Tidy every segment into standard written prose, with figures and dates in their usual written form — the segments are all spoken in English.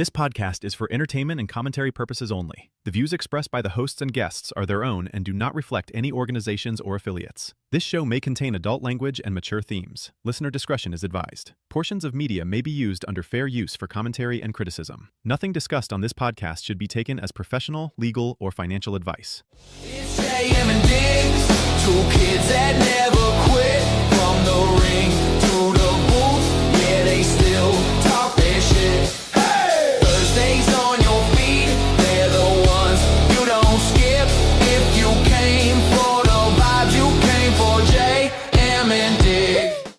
This podcast is for entertainment and commentary purposes only. The views expressed by the hosts and guests are their own and do not reflect any organizations or affiliates. This show may contain adult language and mature themes. Listener discretion is advised. Portions of media may be used under fair use for commentary and criticism. Nothing discussed on this podcast should be taken as professional, legal, or financial advice. It's JM and Diggs, two kids that never quit. From the ring to the booth, yeah, they still talk their shit. Hey! Thursdays on your feet, they're the ones you don't skip. If you came for the vibes, you came for JM and Diggs.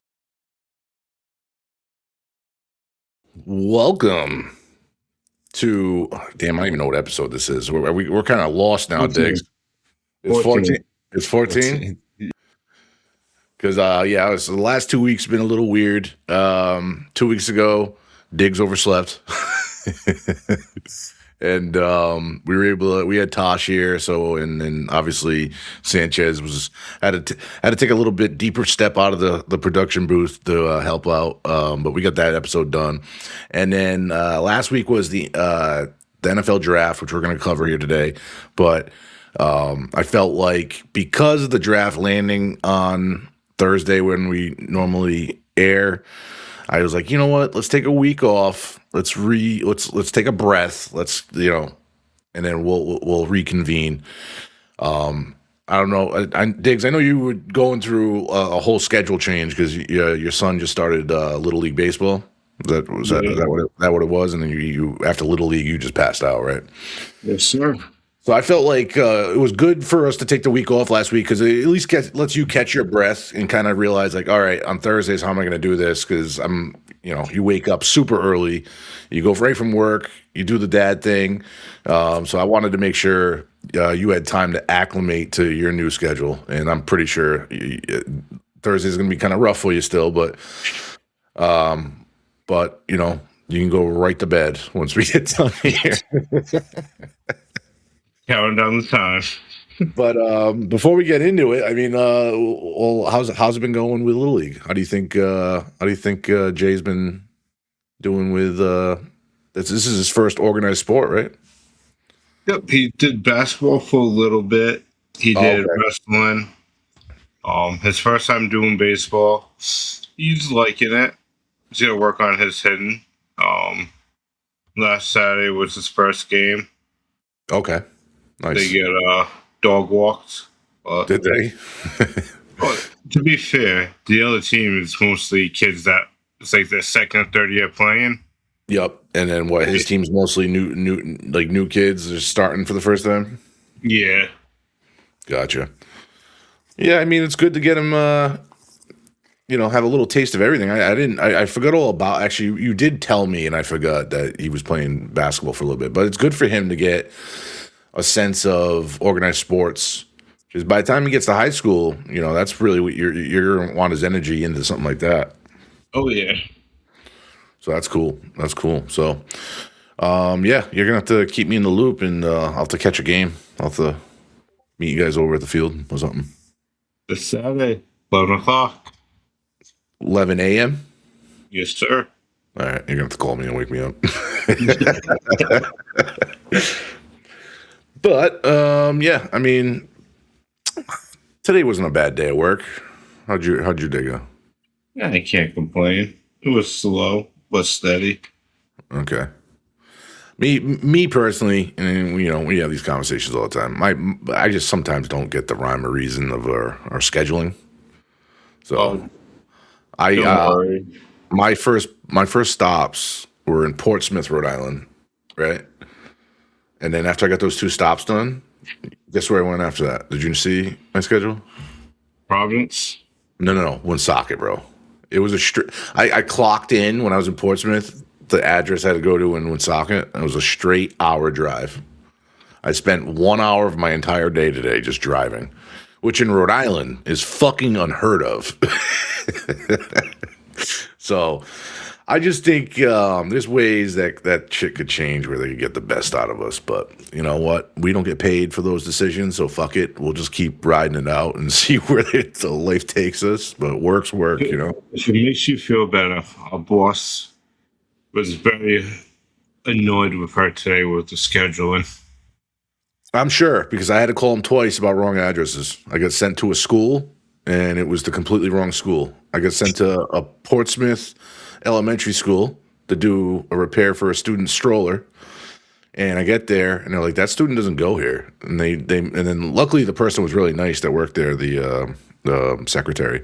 Welcome to, damn, I don't even know what episode this is. We're kind of lost now, 14. Diggs. It's 14. It's 14? Because, the last 2 weeks have been a little weird. 2 weeks ago, Diggs overslept. And we had Tosh here, and obviously Sanchez had to take a little bit deeper step out of the production booth to help out. But we got that episode done. And then last week was the NFL draft, which we're going to cover here today. But I felt like because of the draft landing on Thursday when we normally air, I was like, you know what? Let's take a week off. Let's take a breath. And then we'll reconvene. I don't know, Diggs. I know you were going through a whole schedule change because your son just started Little League baseball. Is that what it was? And then you after Little League, you just passed out, right? Yes, sir. So I felt like it was good for us to take the week off last week because it at least lets you catch your breath and kind of realize, like, all right, on Thursdays, how am I going to do this? Because you wake up super early, you go right from work, you do the dad thing. So I wanted to make sure you had time to acclimate to your new schedule, and I'm pretty sure Thursday is going to be kind of rough for you still, but you can go right to bed once we get done here. Counting down the time. But before we get into it, I mean, how's it been going with Little League? How do you think Jay's been doing with this is his first organized sport, right? Yep, he did basketball for a little bit. He did wrestling. His first time doing baseball. He's liking it. He's gonna work on his hitting. Last Saturday was his first game. Okay. Nice. They get dog walked. Did they? But to be fair, the other team is mostly kids that it's like their second or third year playing. Yep. And then what? His team's mostly new kids are starting for the first time. Yeah. Gotcha. Yeah, I mean, it's good to get him. Have a little taste of everything. I forgot all about. Actually, you did tell me, and I forgot that he was playing basketball for a little bit. But it's good for him to get a sense of organized sports, because by the time he gets to high school, that's really what you're going to want his energy into something like that. Oh yeah. So that's cool. So, you're gonna have to keep me in the loop, and I'll have to catch a game. I'll have to meet you guys over at the field or something. This Saturday, 11 o'clock. 11 a.m. Yes, sir. All right, you're gonna have to call me and wake me up. But I mean, today wasn't a bad day at work. How'd your day go? I can't complain. It was slow but steady. Okay. Me personally, and we have these conversations all the time. I just sometimes don't get the rhyme or reason of our scheduling. So my first stops were in Portsmouth, Rhode Island, right? And then after I got those 2 stops done, guess where I went after that? Did you see my schedule? Providence? No, Woonsocket, bro. It was I clocked in when I was in Portsmouth. The address I had to go to in Woonsocket. It was a straight hour drive. I spent 1 hour of my entire day today just driving, which in Rhode Island is fucking unheard of. So I just think there's ways that shit could change where they could get the best out of us. But you know what? We don't get paid for those decisions, so fuck it. We'll just keep riding it out and see where the life takes us. But work. If it makes you feel better, our boss was very annoyed with her today with the scheduling. I'm sure, because I had to call him twice about wrong addresses. I got sent to a school, and it was the completely wrong school. I got sent to a Portsmouth elementary school to do a repair for a student's stroller. And I get there, and they're like, "That student doesn't go here." And and then luckily the person was really nice that worked there, the secretary.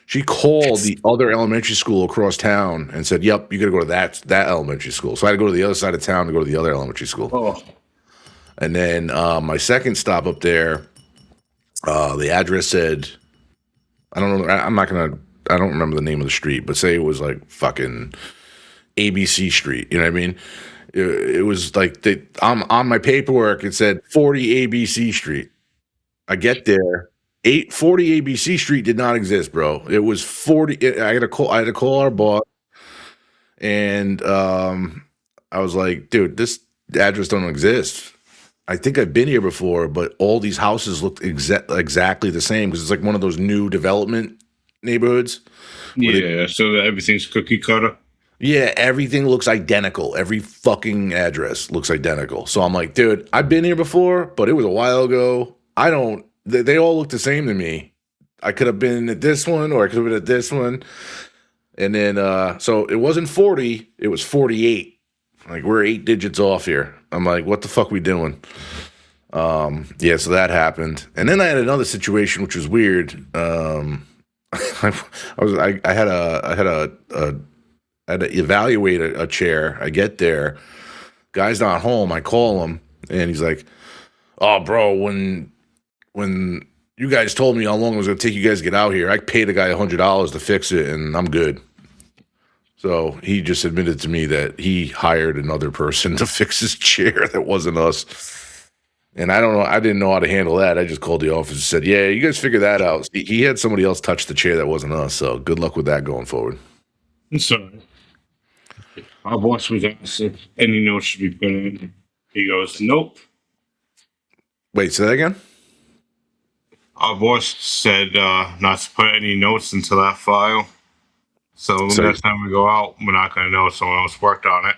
She called the other elementary school across town and said, "Yep, you got to go to that elementary school." So I had to go to the other side of town to go to the other elementary school. Oh, And then my second stop up there, the address said, I don't know, I don't remember the name of the street, but say it was like fucking ABC Street. You know what I mean? It was like on my paperwork, it said 40 ABC Street. I get there. 40 ABC Street did not exist, bro. It was 40. I had to call our boss, and I was like, dude, this address don't exist. I think I've been here before, but all these houses looked exactly the same because it's like one of those new development neighborhoods. yeah. So that everything's cookie cutter. Yeah, everything looks identical. Every fucking address looks identical. So I'm like, dude, I've been here before, but it was a while ago. They all look the same to me. I could have been at this one or I could have been at this one. And then, so it wasn't 40, it was 48. Like, we're 8 digits off here. I'm like, what the fuck we doing? Yeah, so that happened. And then I had another situation, which was weird. I had to evaluate a chair. I get there, guy's not home. I call him, and he's like, "Oh, bro, when you guys told me how long it was going to take you guys to get out here, I paid a guy $100 to fix it, and I'm good." So he just admitted to me that he hired another person to fix his chair that wasn't us. And I don't know. I didn't know how to handle that. I just called the office and said, "Yeah, you guys figure that out." He had somebody else touch the chair that wasn't us. So good luck with that going forward. So our boss was asked if any notes should be put in. He goes, "Nope." Wait, say that again? Our boss said not to put any notes into that file. So next time we go out, we're not going to know someone else worked on it.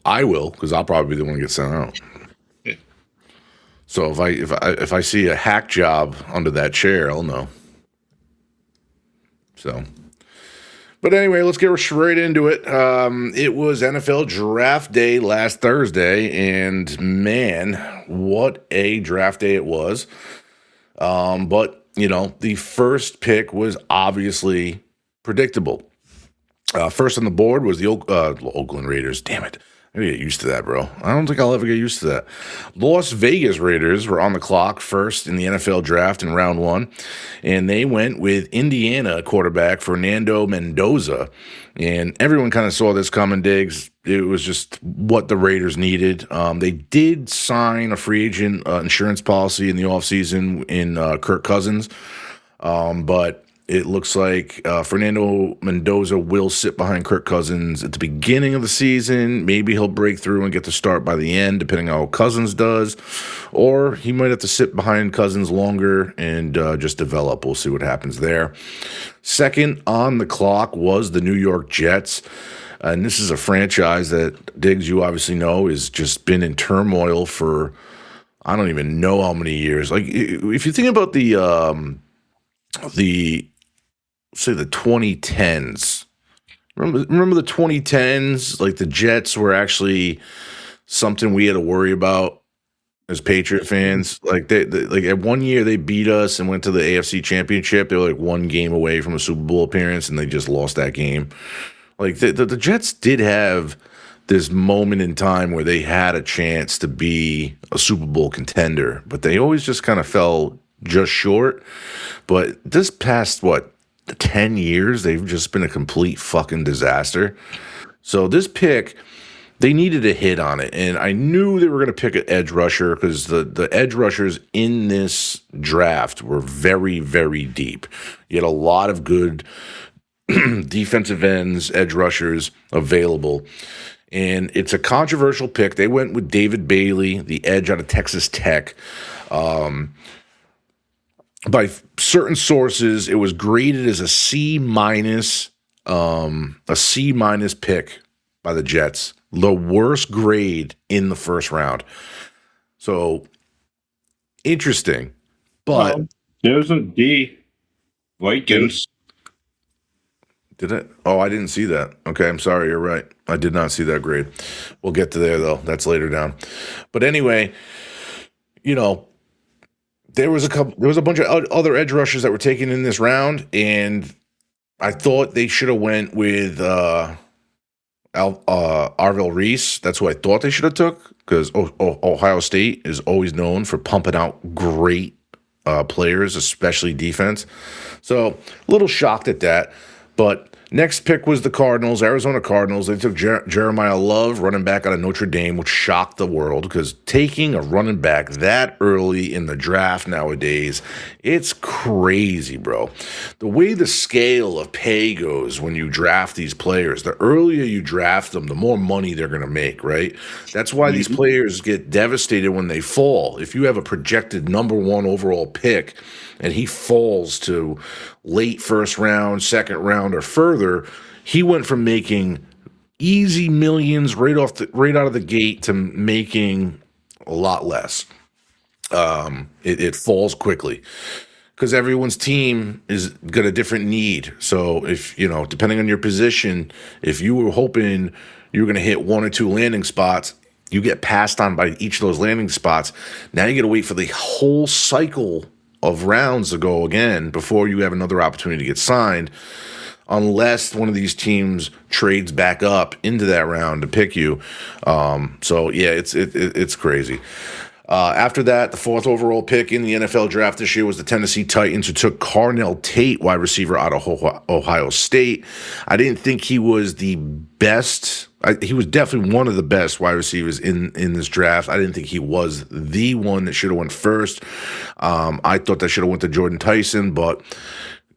I will, because I'll probably be the one to get sent out. Yeah. So if I see a hack job under that chair, I'll know. So, but anyway, let's get straight into it. It was NFL Draft Day last Thursday, and man, what a draft day it was. But you know, the first pick was obviously predictable. First on the board was the Oakland Raiders. Damn it. I gotta get used to that, bro. I don't think I'll ever get used to that. Las Vegas Raiders were on the clock first in the NFL draft in round 1, and they went with Indiana quarterback Fernando Mendoza. And everyone kind of saw this coming, Diggs. It was just what the Raiders needed. They did sign a free agent insurance policy in the offseason in Kirk Cousins, but it looks like Fernando Mendoza will sit behind Kirk Cousins at the beginning of the season. Maybe he'll break through and get the start by the end, depending on how Cousins does. Or he might have to sit behind Cousins longer and just develop. We'll see what happens there. Second on the clock was the New York Jets. And this is a franchise that, Diggs, you obviously know, has just been in turmoil for I don't even know how many years. Like, if you think about the 2010s. Remember the 2010s? Like, the Jets were actually something we had to worry about as Patriot fans. Like, they like at one year they beat us and went to the AFC Championship. They were like one game away from a Super Bowl appearance, and they just lost that game. Like, the Jets did have this moment in time where they had a chance to be a Super Bowl contender, but they always just kind of fell just short. But this past 10 years, they've just been a complete fucking disaster. So this pick, they needed a hit on it, and I knew they were going to pick an edge rusher because the edge rushers in this draft were very, very deep. You had a lot of good defensive ends, edge rushers available. And it's a controversial pick. They went with David Bailey, the edge out of Texas Tech. By certain sources, it was graded as a C minus pick by the Jets. the worst grade in the first round. So interesting, but there's a D. Vikings. Did it? Oh, I didn't see that. Okay, I'm sorry. You're right. I did not see that grade. We'll get to there though. That's later down. But anyway, there was a bunch of other edge rushers that were taken in this round, and I thought they should have went with Arvell Reese. That's who I thought they should have took, because Ohio State is always known for pumping out great players, especially defense. So a little shocked at that. But next pick was the Cardinals, Arizona Cardinals. They took Jeremiah Love, running back out of Notre Dame, which shocked the world, because taking a running back that early in the draft nowadays, it's crazy, bro. The way the scale of pay goes when you draft these players, the earlier you draft them, the more money they're going to make, right? That's why these players get devastated when they fall. If you have a projected number 1 overall pick and he falls to late first round, second round, or further, he went from making easy millions right out of the gate to making a lot less. It falls quickly because everyone's team is got a different need. So if, depending on your position, if you were hoping you were going to hit 1 or 2 landing spots, you get passed on by each of those landing spots. Now you got to wait for the whole cycle of rounds to go again before you have another opportunity to get signed, unless one of these teams trades back up into that round to pick you. So yeah, it's crazy. After that, the 4th overall pick in the NFL draft this year was the Tennessee Titans, who took Carnell Tate, wide receiver out of Ohio State. I didn't think he was the best. He was definitely one of the best wide receivers in this draft. I didn't think he was the one that should have went first. I thought that should have went to Jordan Tyson, but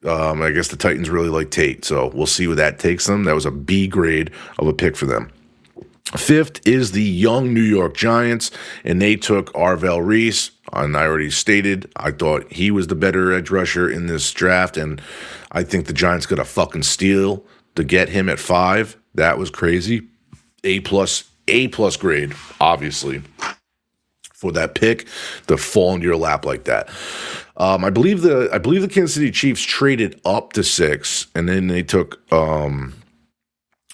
I guess the Titans really like Tate, so we'll see where that takes them. That was a B grade of a pick for them. 5th is the young New York Giants, and they took Arvell Reese. And I already stated, I thought he was the better edge rusher in this draft, and I think the Giants got a fucking steal to get him at 5. That was crazy. A plus grade, obviously, for that pick to fall into your lap like that. I believe the Kansas City Chiefs traded up to 6, and then they took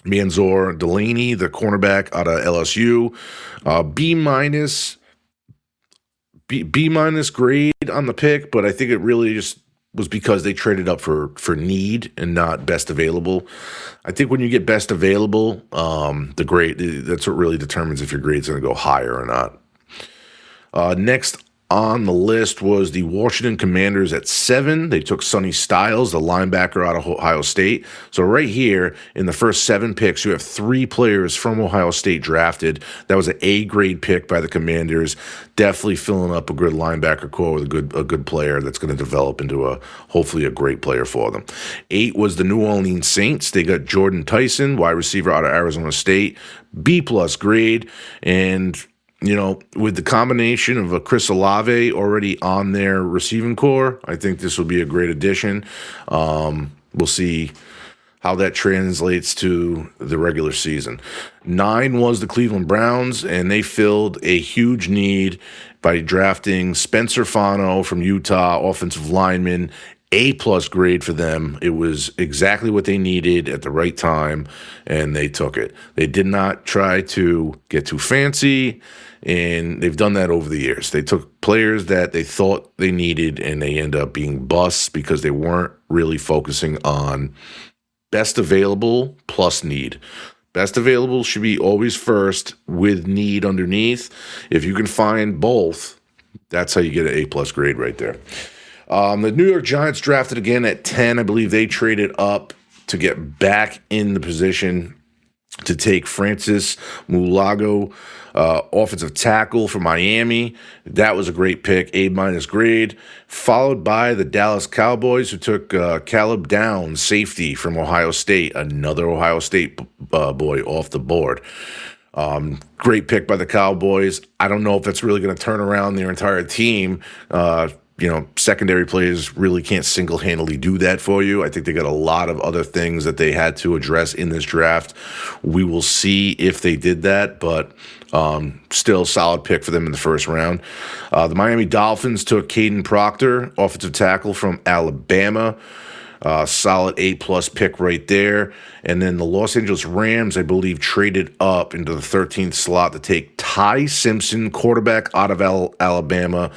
Manzor Delaney, the cornerback out of LSU, B minus grade on the pick, but I think it really just was because they traded up for need and not best available. I think when you get best available, the grade, that's what really determines if your grade's going to go higher or not. Next on the list was the Washington Commanders at 7. They took Sonny Styles, the linebacker out of Ohio State. So right here in the first 7 picks, you have 3 players from Ohio State drafted. That was an A grade pick by the Commanders. Definitely filling up a good linebacker core with a good player that's going to develop into hopefully a great player for them. 8 was the New Orleans Saints. They got Jordan Tyson, wide receiver out of Arizona State, B plus grade, and with the combination of a Chris Olave already on their receiving core, I think this will be a great addition. We'll see how that translates to the regular season. 9 was the Cleveland Browns, and they filled a huge need by drafting Spencer Fano from Utah, offensive lineman. A plus grade for them. It was exactly what they needed at the right time, and they took it. They did not try to get too fancy, and they've done that over the years. They took players that they thought they needed, and they end up being busts because they weren't really focusing on best available plus need. Best available should be always first with need underneath. If you can find both, that's how you get an A plus grade right there. The New York Giants drafted again at 10. I believe they traded up to get back in the position to take Francis Mulago, offensive tackle from Miami. That was a great pick, A minus grade. Followed by the Dallas Cowboys, who took Caleb Downs, safety from Ohio State, another Ohio State boy off the board. Great pick by the Cowboys. I don't know if it's really going to turn around their entire team. secondary players really can't single-handedly do that for you. I think they got a lot of other things that they had to address in this draft. We will see if they did that, but still solid pick for them in the first round. The Miami Dolphins took Caden Proctor, offensive tackle from Alabama. Solid A+ pick right there. And then the Los Angeles Rams, I believe, traded up into the 13th slot to take Ty Simpson, quarterback out of Alabama,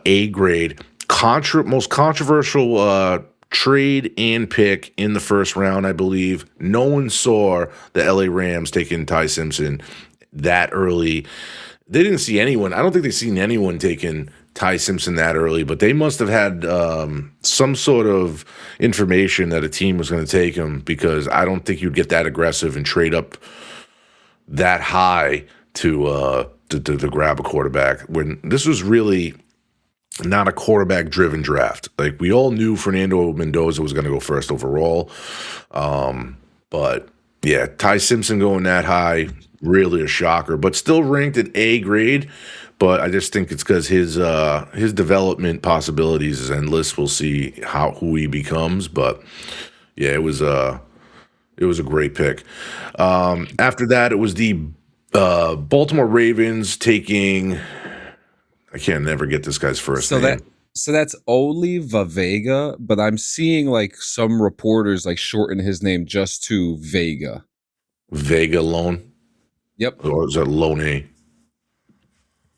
A grade. Most controversial trade and pick in the first round, I believe. No one saw the LA Rams taking Ty Simpson that early. They didn't see anyone. I don't think they've seen anyone taking Ty Simpson that early, but they must have had some sort of information that a team was going to take him, because I don't think you'd get that aggressive and trade up that high to grab a quarterback when this was really not a quarterback-driven draft. Like, we all knew Fernando Mendoza was going to go first overall, but yeah, Ty Simpson going that high, really a shocker, but still ranked at A grade. But I just think it's because his development possibilities is endless. We'll see who he becomes. But yeah, it was a great pick. After that, it was the Baltimore Ravens taking. I can't never get this guy's first name. So that's Oli Vega, but I'm seeing like some reporters like shorten his name just to Vega. Vega Lone. Yep. Or is that Lone A?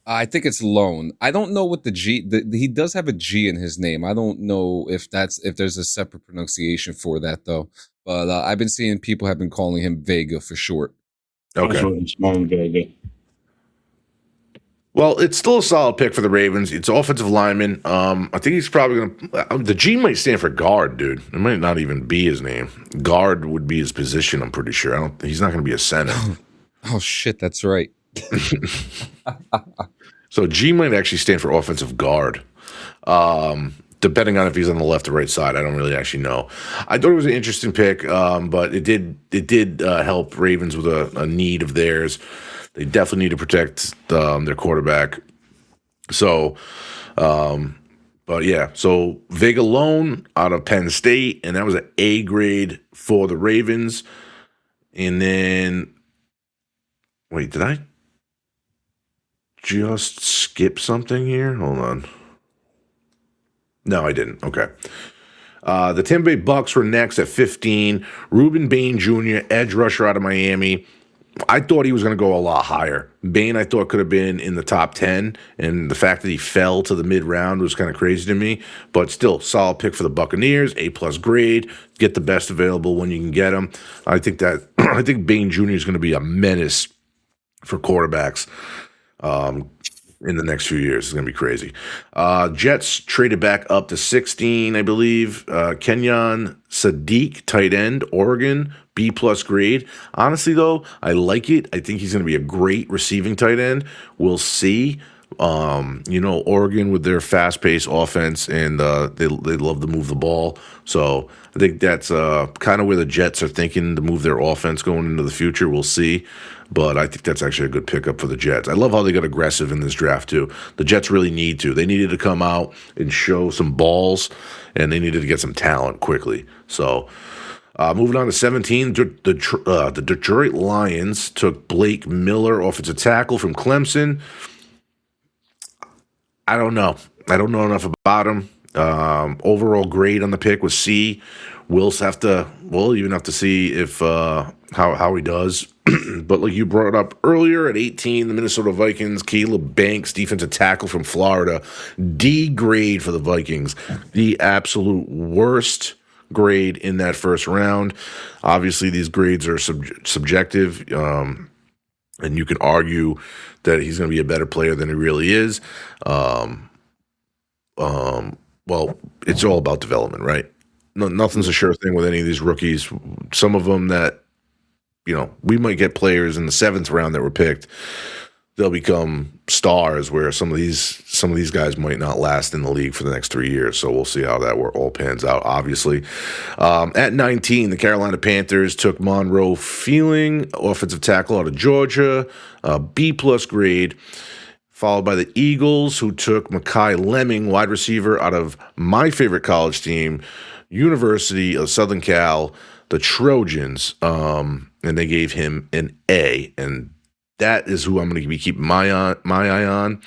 I think it's Lone. I don't know what the G. He does have a G in his name. I don't know if there's a separate pronunciation for that though. But I've been seeing people have been calling him Vega for short. Okay. It's Vega. Well, it's still a solid pick for the Ravens. It's offensive lineman. I think he's probably going to – the G might stand for guard, dude. It might not even be his name. Guard would be his position, I'm pretty sure. He's not going to be a center. Oh, shit, that's right. So G might actually stand for offensive guard, depending on if he's on the left or right side. I don't really actually know. I thought it was an interesting pick, but it did help Ravens with a need of theirs. They definitely need to protect their quarterback. So, but yeah, so Vega Lone out of Penn State, and that was an A grade for the Ravens. And then, wait, did I just skip something here? Hold on. No, I didn't. Okay. The Tampa Bay Bucks were next at 15. Reuben Bain Jr., edge rusher out of Miami. I thought he was going to go a lot higher. Bain, I thought, could have been in the top 10, and the fact that he fell to the mid-round was kind of crazy to me, but still, solid pick for the Buccaneers, A+ grade, get the best available when you can get him. I think Bain Jr. is going to be a menace for quarterbacks in the next few years. It's going to be crazy. Jets traded back up to 16, I believe. Kenyon Sadiq, tight end, Oregon, B+ grade. Honestly, though, I like it. I think he's going to be a great receiving tight end. We'll see. Oregon with their fast-paced offense, and they love to move the ball. So I think that's kind of where the Jets are thinking to move their offense going into the future. We'll see. But I think that's actually a good pickup for the Jets. I love how they got aggressive in this draft, too. The Jets really need to. They needed to come out and show some balls, and they needed to get some talent quickly. So moving on to 17, the Detroit Lions took Blake Miller, offensive tackle from Clemson. I don't know. I don't know enough about him. Overall grade on the pick was C. We'll even have to see if how he does. But like you brought up earlier, at 18, the Minnesota Vikings, Caleb Banks, defensive tackle from Florida, D grade for the Vikings. The absolute worst grade in that first round. Obviously, these grades are subjective, and you can argue that he's going to be a better player than he really is. Well, it's all about development, right? Nothing's a sure thing with any of these rookies. Some of them that, we might get players in the 7th round that were picked. They'll become stars, where some of these guys might not last in the league for the next 3 years. So we'll see how that all pans out, obviously. At 19, the Carolina Panthers took Monroe Feeling, offensive tackle out of Georgia, B+ grade. followed by the Eagles, who took Mekhi Lemming, wide receiver out of my favorite college team, University of Southern Cal, the Trojans, and they gave him an A, and that is who I'm going to be keeping my eye on.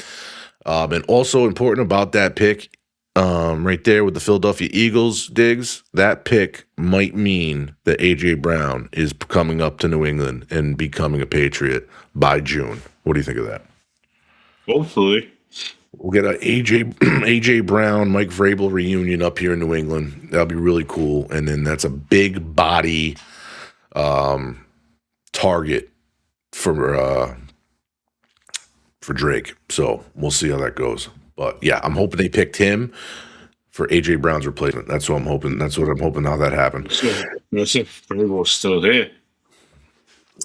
And also important about that pick, right there with the Philadelphia Eagles, Diggs, that pick might mean that A.J. Brown is coming up to New England and becoming a Patriot by June. What do you think of that? Hopefully. We'll get a A.J. Brown, Mike Vrabel reunion up here in New England. That'll be really cool. And then that's a big body target for Drake. So we'll see how that goes. But yeah, I'm hoping they picked him for A.J. Brown's replacement. That's what I'm hoping. That's what I'm hoping how that happens. That's if Vrabel's still there.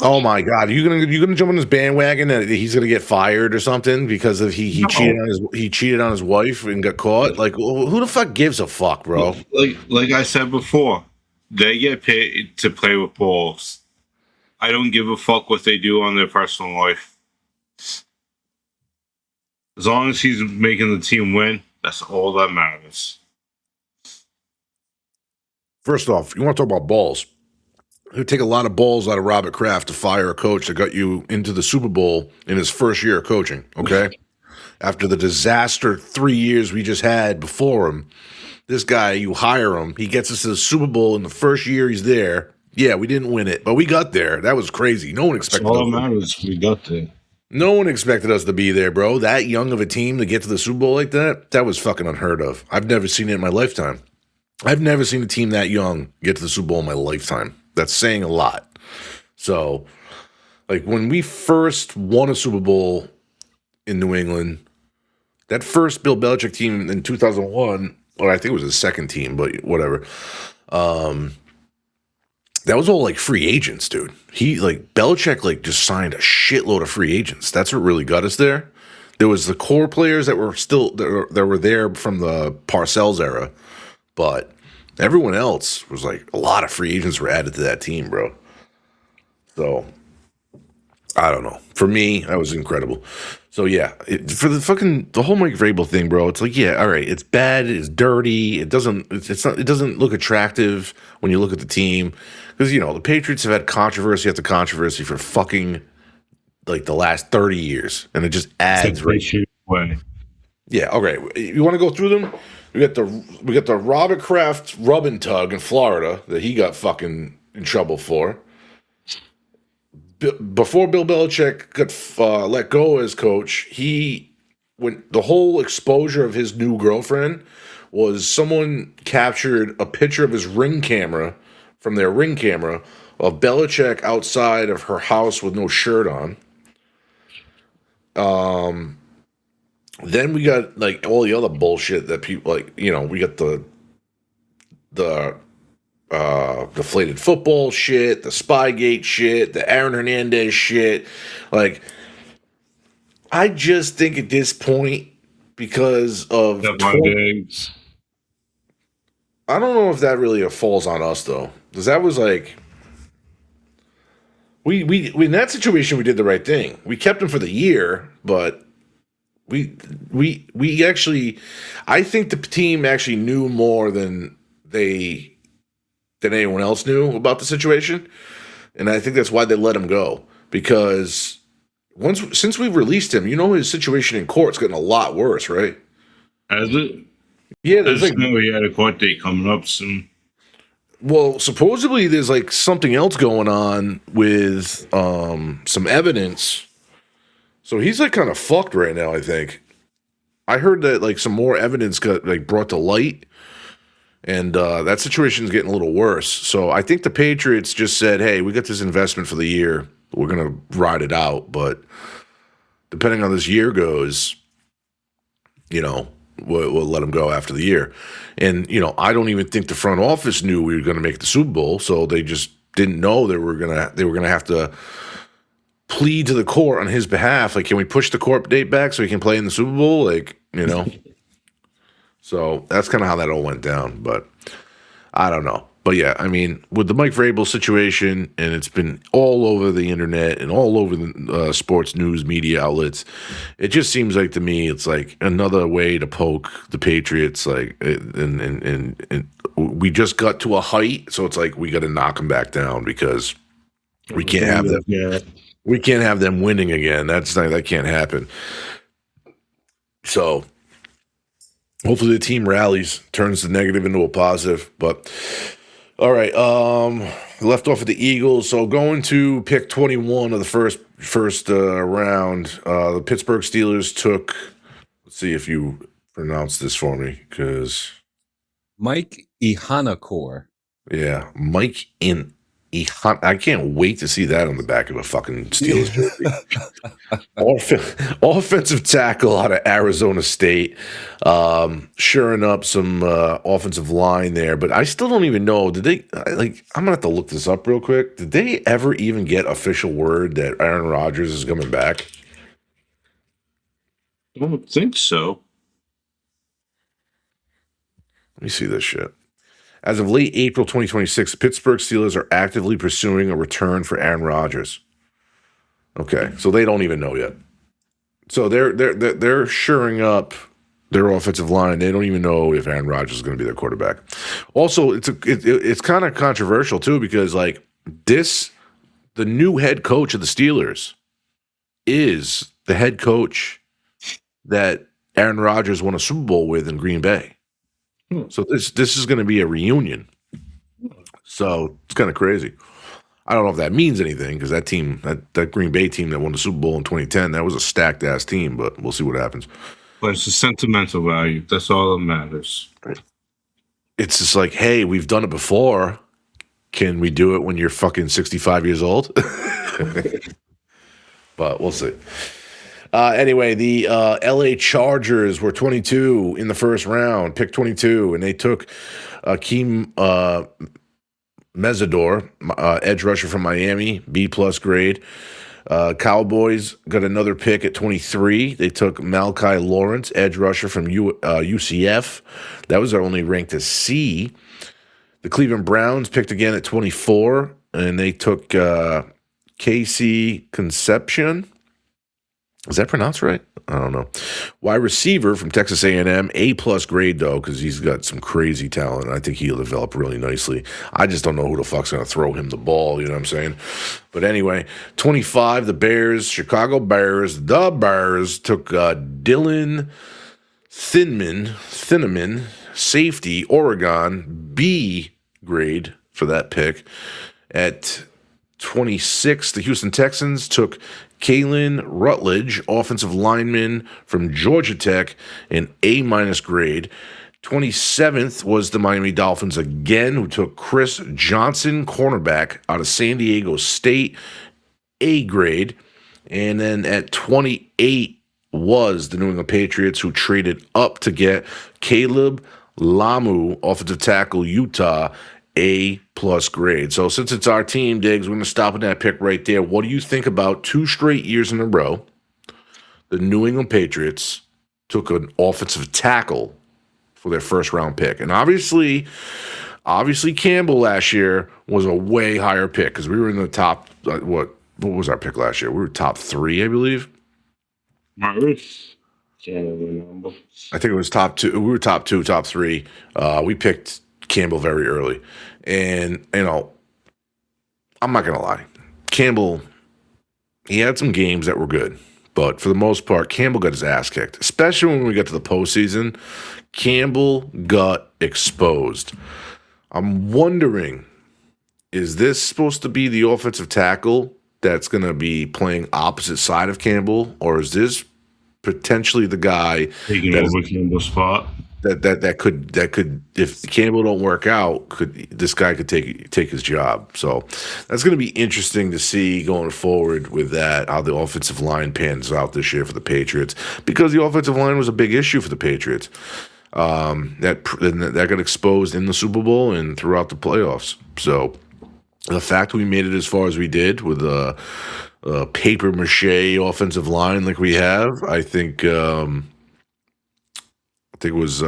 Oh my God! You gonna jump on this bandwagon that he's gonna get fired or something because of he cheated on his wife and got caught? Like, who the fuck gives a fuck, bro? Like I said before, they get paid to play with balls. I don't give a fuck what they do on their personal life. As long as he's making the team win, that's all that matters. First off, you want to talk about balls? It would take a lot of balls out of Robert Kraft to fire a coach that got you into the Super Bowl in his first year of coaching, okay? After the disaster 3 years we just had before him, this guy, you hire him, he gets us to the Super Bowl in the first year he's there. Yeah, we didn't win it, but we got there. That was crazy. No one expected all that matters. We got there. No one expected us to be there, bro. That young of a team to get to the Super Bowl like that was fucking unheard of. I've never seen it in my lifetime. I've never seen a team that young get to the Super Bowl in my lifetime. That's saying a lot. So, like, when we first won a Super Bowl in New England, that first Bill Belichick team in 2001, or I think it was his second team, but whatever, that was all, like, free agents, dude. Belichick, like, just signed a shitload of free agents. That's what really got us there. There was the core players that were still, that were there from the Parcells era, but everyone else was like, a lot of free agents were added to that team, bro. So, I don't know. For me, that was incredible. So, yeah, for the whole Mike Vrabel thing, bro, it's like, yeah, all right, it's bad, it's dirty, it doesn't look attractive when you look at the team. Because, you know, the Patriots have had controversy after controversy for fucking, like, the last 30 years. And it just adds, right? Yeah, okay. You want to go through them? We got the Robert Kraft rub and tug in Florida that he got fucking in trouble for. Before Bill Belichick got let go as coach, when the whole exposure of his new girlfriend was someone captured a picture of his Ring camera from their Ring camera of Belichick outside of her house with no shirt on. Then we got, like, all the other bullshit that people, like, you know, we got the deflated football shit, the Spygate shit, the Aaron Hernandez shit. Like, I just think at this point, because of I don't know if that really falls on us, though, because that was like, we in that situation we did the right thing. We kept him for the year, but we actually, I think the team actually knew more than anyone else knew about the situation, and I think that's why they let him go. Because since we've released him, you know, his situation in court's getting a lot worse, right? Has it? Yeah, there's like, he had a court date coming up soon. Well, supposedly there's like something else going on with some evidence. So he's like kind of fucked right now, I think. I heard that like some more evidence got like brought to light, and that situation's getting a little worse. So I think the Patriots just said, hey, we got this investment for the year. We're going to ride it out. But depending on this year goes, you know, we'll let them go after the year. And, you know, I don't even think the front office knew we were going to make the Super Bowl. So they just didn't know they were going to have to plead to the court on his behalf. Like, can we push the court date back so he can play in the Super Bowl? Like, you know. So that's kind of how that all went down. But I don't know. But yeah, I mean, with the Mike Vrabel situation, and it's been all over the internet and all over the sports news media outlets, it just seems like to me it's like another way to poke the Patriots. Like, and we just got to a height, so it's like we got to knock them back down because we can't have them. Yeah. We can't have them winning again. That can't happen. So hopefully the team rallies, turns the negative into a positive. But all right, left off with the Eagles. So going to pick 21 of the first round, the Pittsburgh Steelers took. Let's see if you pronounce this for me, because Mike Ihanakor. Yeah, Mike in. I can't wait to see that on the back of a fucking Steelers jersey. Offensive tackle out of Arizona State, shoring up some offensive line there. But I still don't even know. Did they I'm gonna have to look this up real quick. Did they ever even get official word that Aaron Rodgers is coming back? I don't think so. Let me see this shit. As of late April 2026, the Pittsburgh Steelers are actively pursuing a return for Aaron Rodgers. Okay, so they don't even know yet. So they're shoring up their offensive line. They don't even know if Aaron Rodgers is going to be their quarterback. Also, it's kind of controversial too, because like the new head coach of the Steelers is the head coach that Aaron Rodgers won a Super Bowl with in Green Bay. So this is going to be a reunion. So it's kind of crazy. I don't know if that means anything, because that team, that Green Bay team that won the Super Bowl in 2010, that was a stacked ass team. But we'll see what happens. But it's a sentimental value. That's all that matters. It's just like, hey, we've done it before. Can we do it when you're fucking 65 years old? But we'll see. Anyway, the LA Chargers were 22 in the first round, pick 22, and they took Akeem Mesidor, edge rusher from Miami, B+ grade. Cowboys got another pick at 23. They took Malachi Lawrence, edge rusher from UCF. That was only ranked as C. The Cleveland Browns picked again at 24, and they took Casey Concepcion. Is that pronounced right? I don't know. Wide receiver from Texas A&M, A+ grade though, because he's got some crazy talent. I think he'll develop really nicely. I just don't know who the fuck's going to throw him the ball, you know what I'm saying? But anyway, 25, the Bears, Chicago Bears, the Bears took Dylan Thinnaman, safety, Oregon, B grade for that pick. At 26, the Houston Texans took Kalen Rutledge, offensive lineman from Georgia Tech, an A- grade. 27th was the Miami Dolphins again, who took Chris Johnson, cornerback out of San Diego State, A grade. And then at 28 was the New England Patriots, who traded up to get Caleb Lamu, offensive tackle, Utah, A+ grade. So since it's our team, Diggs, we're going to stop at that pick right there. What do you think about 2 straight years in a row the New England Patriots took an offensive tackle for their first round pick? And obviously Campbell last year was a way higher pick, because we were in the top, what was our pick last year? We were top 3, I believe. Can't remember. I think it was top 2. We were top 2, top 3. We picked Campbell very early. And, you know, I'm not going to lie. Campbell, he had some games that were good. But for the most part, Campbell got his ass kicked. Especially when we got to the postseason, Campbell got exposed. I'm wondering, is this supposed to be the offensive tackle that's going to be playing opposite side of Campbell? Or is this potentially the guy taking over Campbell's spot? That could, if Campbell don't work out, this guy could take his job. So that's going to be interesting to see going forward with that, how the offensive line pans out this year for the Patriots, because the offensive line was a big issue for the Patriots. That got exposed in the Super Bowl and throughout the playoffs. So the fact we made it as far as we did with a paper mache offensive line like we have, I think it was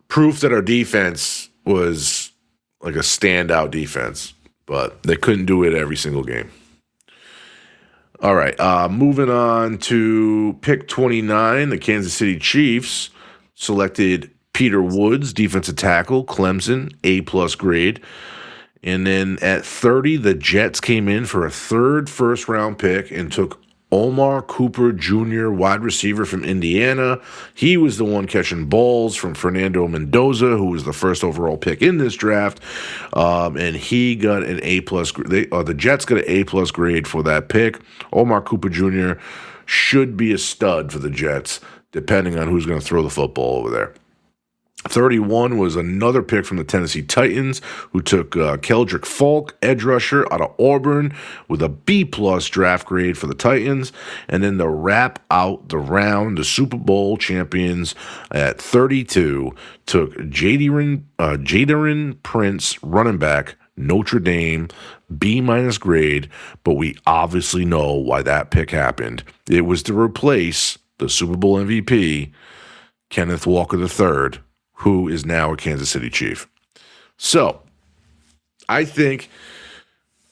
proof that our defense was like a standout defense, but they couldn't do it every single game. All right, moving on to pick 29, the Kansas City Chiefs selected Peter Woods, defensive tackle, Clemson, A+ grade. And then at 30, the Jets came in for a third first-round pick and took Omar Cooper Jr., wide receiver from Indiana. He was the one catching balls from Fernando Mendoza, who was the first overall pick in this draft. And he got an A+. The Jets got an A+ grade for that pick. Omar Cooper Jr. should be a stud for the Jets, depending on who's going to throw the football over there. 31 was another pick from the Tennessee Titans, who took Keldrick Falk, edge rusher out of Auburn, with a B+ draft grade for the Titans. And then to wrap out the round, the Super Bowl champions at 32 took Jadarin Prince, running back, Notre Dame, B- grade, but we obviously know why that pick happened. It was to replace the Super Bowl MVP, Kenneth Walker III, who is now a Kansas City Chief. So, I think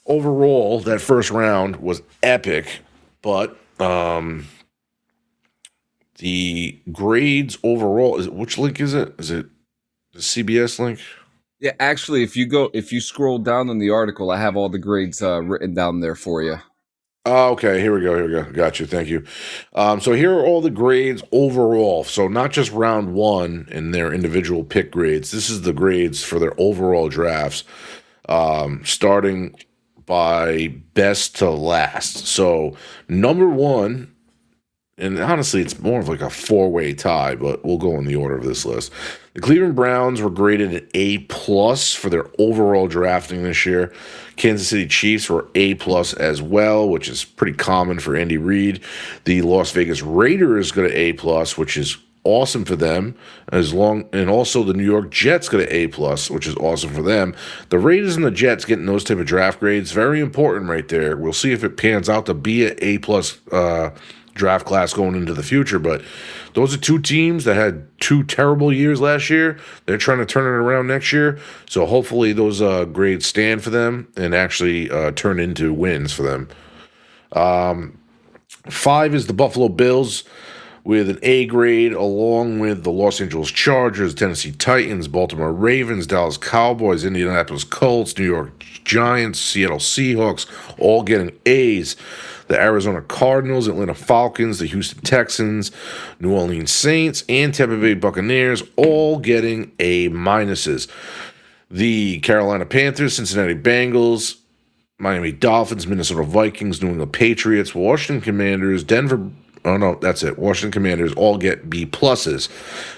overall that first round was epic, but the grades overall, which link is it? Is it the CBS link? Yeah, actually, if you scroll down in the article, I have all the grades written down there for you. Oh, okay, here we go. Got you. Thank you. So here are all the grades overall. So not just round one and their individual pick grades. This is the grades for their overall drafts, starting by best to last. So number one, and honestly, it's more of like a four-way tie, but we'll go in the order of this list. The Cleveland Browns were graded an A+ for their overall drafting this year. Kansas City Chiefs were A+ as well, which is pretty common for Andy Reid. The Las Vegas Raiders got an A+, which is awesome for them, and also the New York Jets got an A+, which is awesome for them. The Raiders and the Jets getting those type of draft grades, very important right there. We'll see if it pans out to be an A+ draft class going into the future, but those are two teams that had two terrible years last year. They're trying to turn it around next year, so hopefully those grades stand for them and actually turn into wins for them. 5 is the Buffalo Bills with an A grade, along with the Los Angeles Chargers, Tennessee Titans, Baltimore Ravens, Dallas Cowboys, Indianapolis Colts, New York Giants, Seattle Seahawks, all getting A's. The Arizona Cardinals, Atlanta Falcons, the Houston Texans, New Orleans Saints, and Tampa Bay Buccaneers all getting A-. The Carolina Panthers, Cincinnati Bengals, Miami Dolphins, Minnesota Vikings, New England Patriots, Washington Commanders, Washington Commanders all get B+.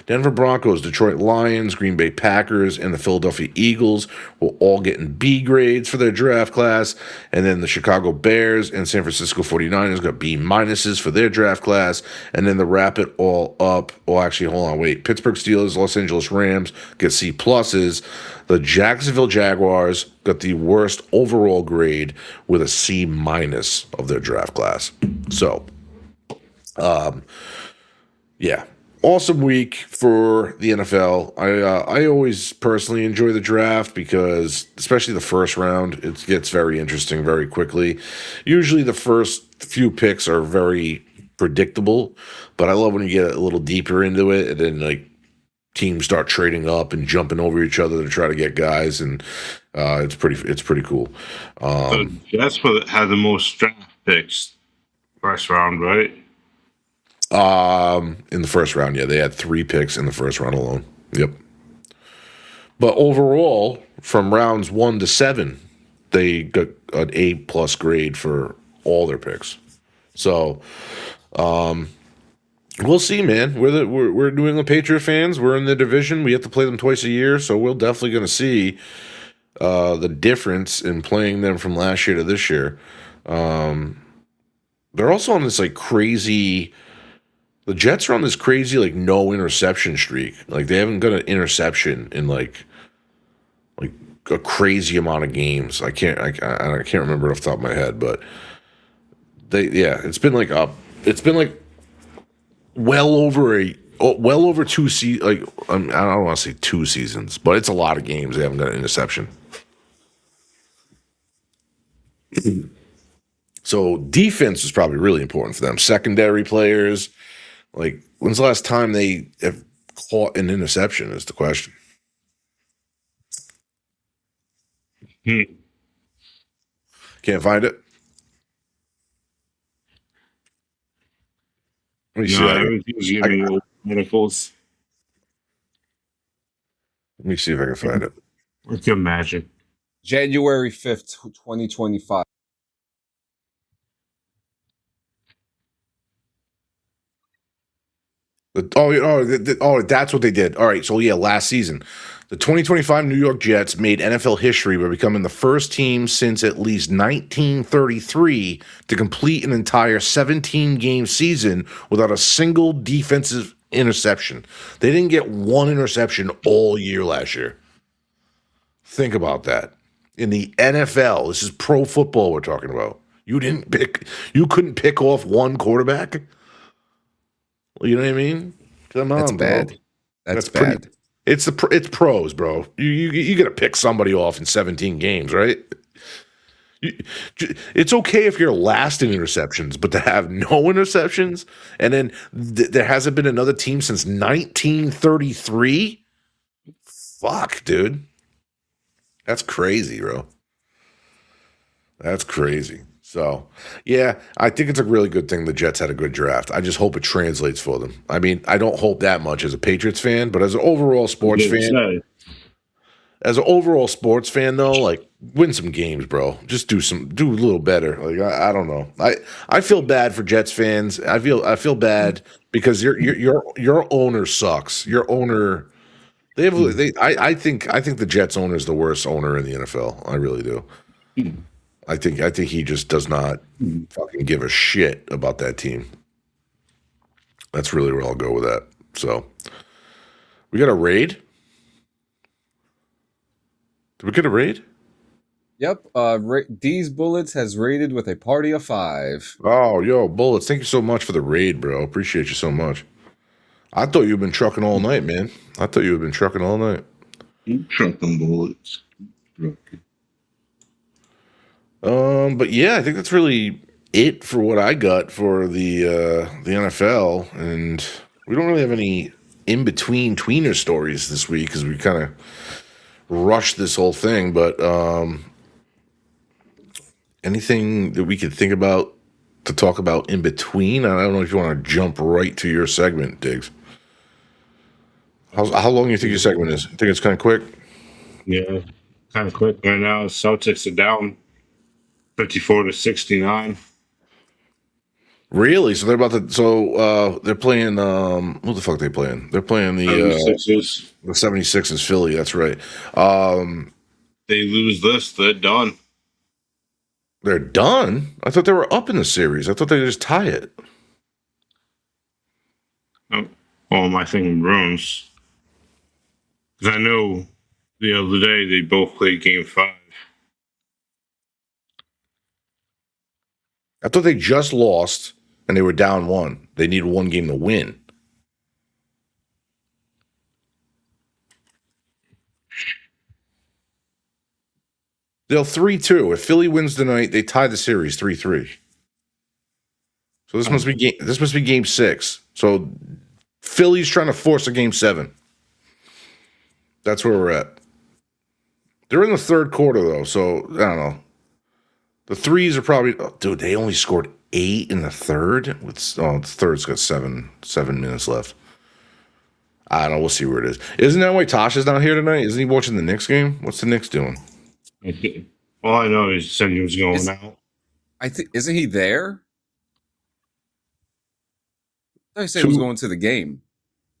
Denver Broncos, Detroit Lions, Green Bay Packers, and the Philadelphia Eagles will all get in B grades for their draft class. And then the Chicago Bears and San Francisco 49ers got B- for their draft class. And then to wrap it all up, Pittsburgh Steelers, Los Angeles Rams get C+. The Jacksonville Jaguars got the worst overall grade with a C- of their draft class. So, awesome week for the NFL. I always personally enjoy the draft because, especially the first round, it gets very interesting very quickly. Usually the first few picks are very predictable, but I love when you get a little deeper into it and then like teams start trading up and jumping over each other to try to get guys, and it's pretty cool. That's what had the most draft picks first round, right? In the first round, yeah, they had 3 picks in the first round alone. Yep. But overall, from rounds 1 to 7, they got an A+ grade for all their picks. So, we'll see, man. We're New England Patriot fans. We're in the division. We have to play them twice a year, so we're definitely going to see the difference in playing them from last year to this year. They're also on this like crazy. The Jets are on this crazy like no interception streak. Like they haven't got an interception in like a crazy amount of games. I can't remember off the top of my head, but it's been like well over well over I don't want to say 2 seasons, but it's a lot of games they haven't got an interception. So defense is probably really important for them. Secondary players, like when's the last time they have caught an interception is the question. Can't find it. Let me see. Everything's giving you metaphors. Let me see if I can find it. I can imagine. January 5th, 2025. That's what they did. All right, so yeah, last season, the 2025 New York Jets made NFL history by becoming the first team since at least 1933 to complete an entire 17-game season without a single defensive interception. They didn't get one interception all year last year. Think about that. In the NFL, this is pro football we're talking about. You couldn't pick off one quarterback? You know what I mean? Come on, That's bad. bro. That's bad. It's pros, bro. You got to pick somebody off in 17 games, right? It's okay if you're last in interceptions, but to have no interceptions, and then there hasn't been another team since 1933. Fuck, dude. That's crazy, bro. That's crazy. So, yeah, I think it's a really good thing the Jets had a good draft. I just hope it translates for them. I mean, I don't hope that much as a Patriots fan, but as an overall sports fan, though, like win some games, bro. Just do a little better. Like I don't know. I feel bad for Jets fans. I feel bad because your owner sucks. Your owner. I think the Jets owner is the worst owner in the NFL. I really do. I think he just does not fucking give a shit about that team. That's really where I'll go with that. So, we got a raid? Did we get a raid? Yep. D's Bullets has rated with a party of 5. Oh, yo, Bullets, thank you so much for the raid, bro. Appreciate you so much. I thought you'd been trucking all night, man. Trucking bullets. But yeah, I think that's really it for what I got for the NFL, and we don't really have any in-between tweener stories this week because we kind of rushed this whole thing. But anything that we could think about to talk about in between? I don't know if you want to jump right to your segment, Diggs. How long do you think your segment is? You think it's kind of quick? Yeah, kind of quick. Right now, Celtics are down 54-69. Really? So they're about to. So they're playing. Who the fuck are they playing? They're playing the 76ers. The 76ers, Philly. That's right. They lose this, they're done. They're done. I thought they were up in the series. I thought they just tie it. Oh, my thing ruins. Because I know the other day they both played Game 5. I thought they just lost and they were down 1. They needed 1 game to win. They'll 3-2. If Philly wins tonight, they tie the series 3-3. So this must be game 6. So Philly's trying to force a game 7. That's where we're at. They're in the third quarter though, so I don't know. The threes are probably dude. They only scored 8 in the third. The third's got seven minutes left. I don't know. We'll see where it is. Isn't that why Tasha's not here tonight? Isn't he watching the Knicks game? What's the Knicks doing? All I know is he said he was going out. I think isn't he there? I thought he said he was going to the game.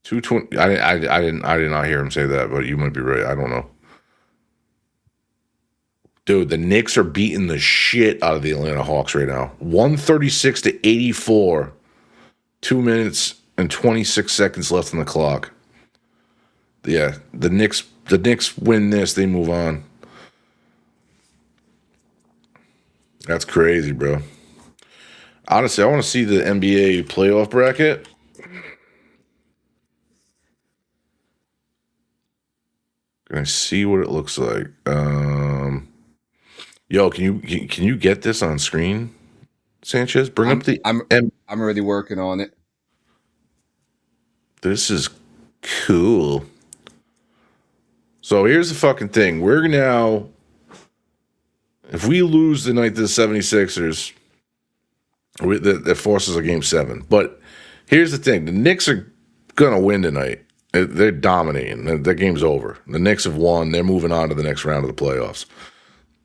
2:20. I did not hear him say that, but you might be right. I don't know. Dude, the Knicks are beating the shit out of the Atlanta Hawks right now. 136-84. 2 minutes and 26 seconds left on the clock. Yeah, the Knicks win this, they move on. That's crazy, bro. Honestly, I want to see the NBA playoff bracket. Can I see what it looks like? Yo, can you get this on screen, Sanchez? Bring up the I'm already working on it. This is cool. So here's the fucking thing. We're now, if we lose the night to the 76ers, that forces a game 7. But here's the thing. The Knicks are going to win tonight. They're dominating. That game's over. The Knicks have won. They're moving on to the next round of the playoffs.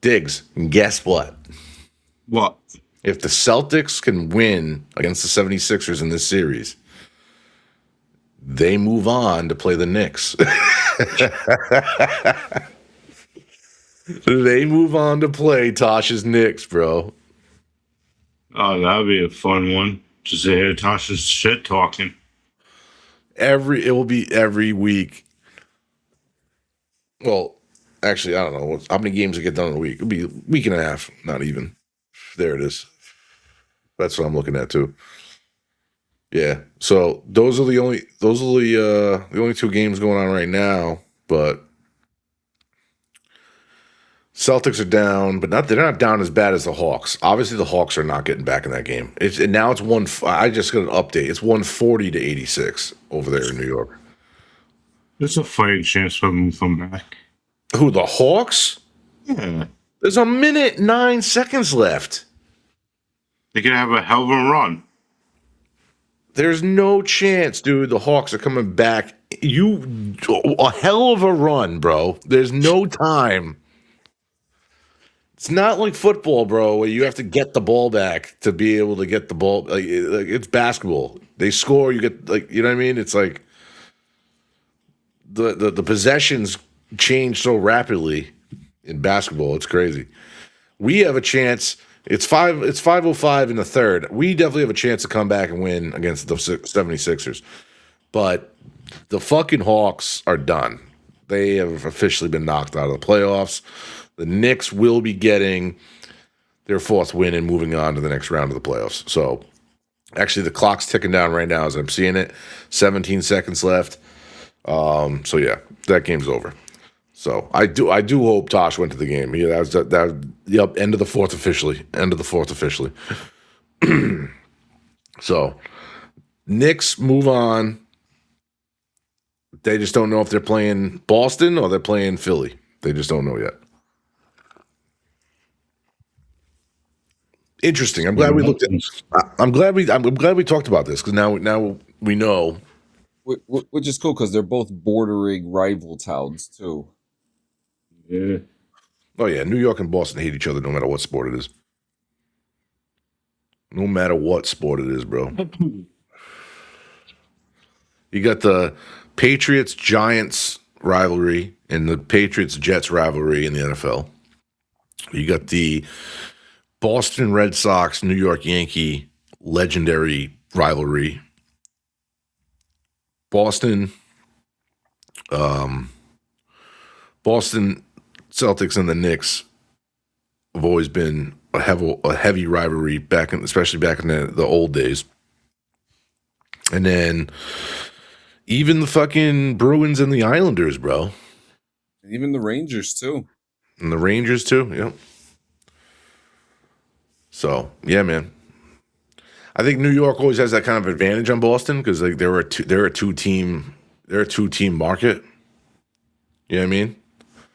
Diggs, guess what? What? If the Celtics can win against the 76ers in this series, they move on to play the Knicks. They move on to play Tosh's Knicks, bro. Oh, that'd be a fun one. Just to hear Tasha's shit talking. It will be every week. Well, actually, I don't know how many games will get done in a week. It'll be a week and a half, not even. There it is. That's what I'm looking at too. Yeah. So those are the only two games going on right now. But Celtics are down, but they're not down as bad as the Hawks. Obviously, the Hawks are not getting back in that game. Now it's one. I just got an update. It's 140 to 86 over there in New York. There's a fighting chance for them to come back. Who, the Hawks? Yeah. There's a minute 9 seconds left. They could have a hell of a run. There's no chance, dude. The Hawks are coming back. A hell of a run, bro. There's no time. It's not like football, bro, where you have to get the ball back to be able to get the ball. Like it's basketball. They score, you get you know what I mean? It's like the possessions change so rapidly in basketball. It's crazy. We have a chance. It's 5:05 in the third. We definitely have a chance to come back and win against the 76ers. But the fucking Hawks are done. They have officially been knocked out of the playoffs. The Knicks will be getting their 4th win and moving on to the next round of the playoffs. So, actually, the clock's ticking down right now as I'm seeing it. 17 seconds left. So yeah, that game's over. So I do hope Tosh went to the game. Yeah, yep. End of the 4th officially. So, Knicks move on. They just don't know if they're playing Boston or they're playing Philly. They just don't know yet. Interesting. I'm glad we looked at. I'm glad we talked about this because now we know. Which is cool because they're both bordering rival towns too. Yeah. Oh yeah, New York and Boston hate each other no matter what sport it is. No matter what sport it is, bro. You got the Patriots-Giants rivalry and the Patriots-Jets rivalry in the NFL. You got the Boston Red Sox, New York Yankee legendary rivalry. Boston Celtics and the Knicks have always been a heavy rivalry especially back in the old days. And then even the fucking Bruins and the Islanders, bro. And even the Rangers too. And the Rangers too, yep. So yeah, man. I think New York always has that kind of advantage on Boston because like they're a two team market. You know what I mean?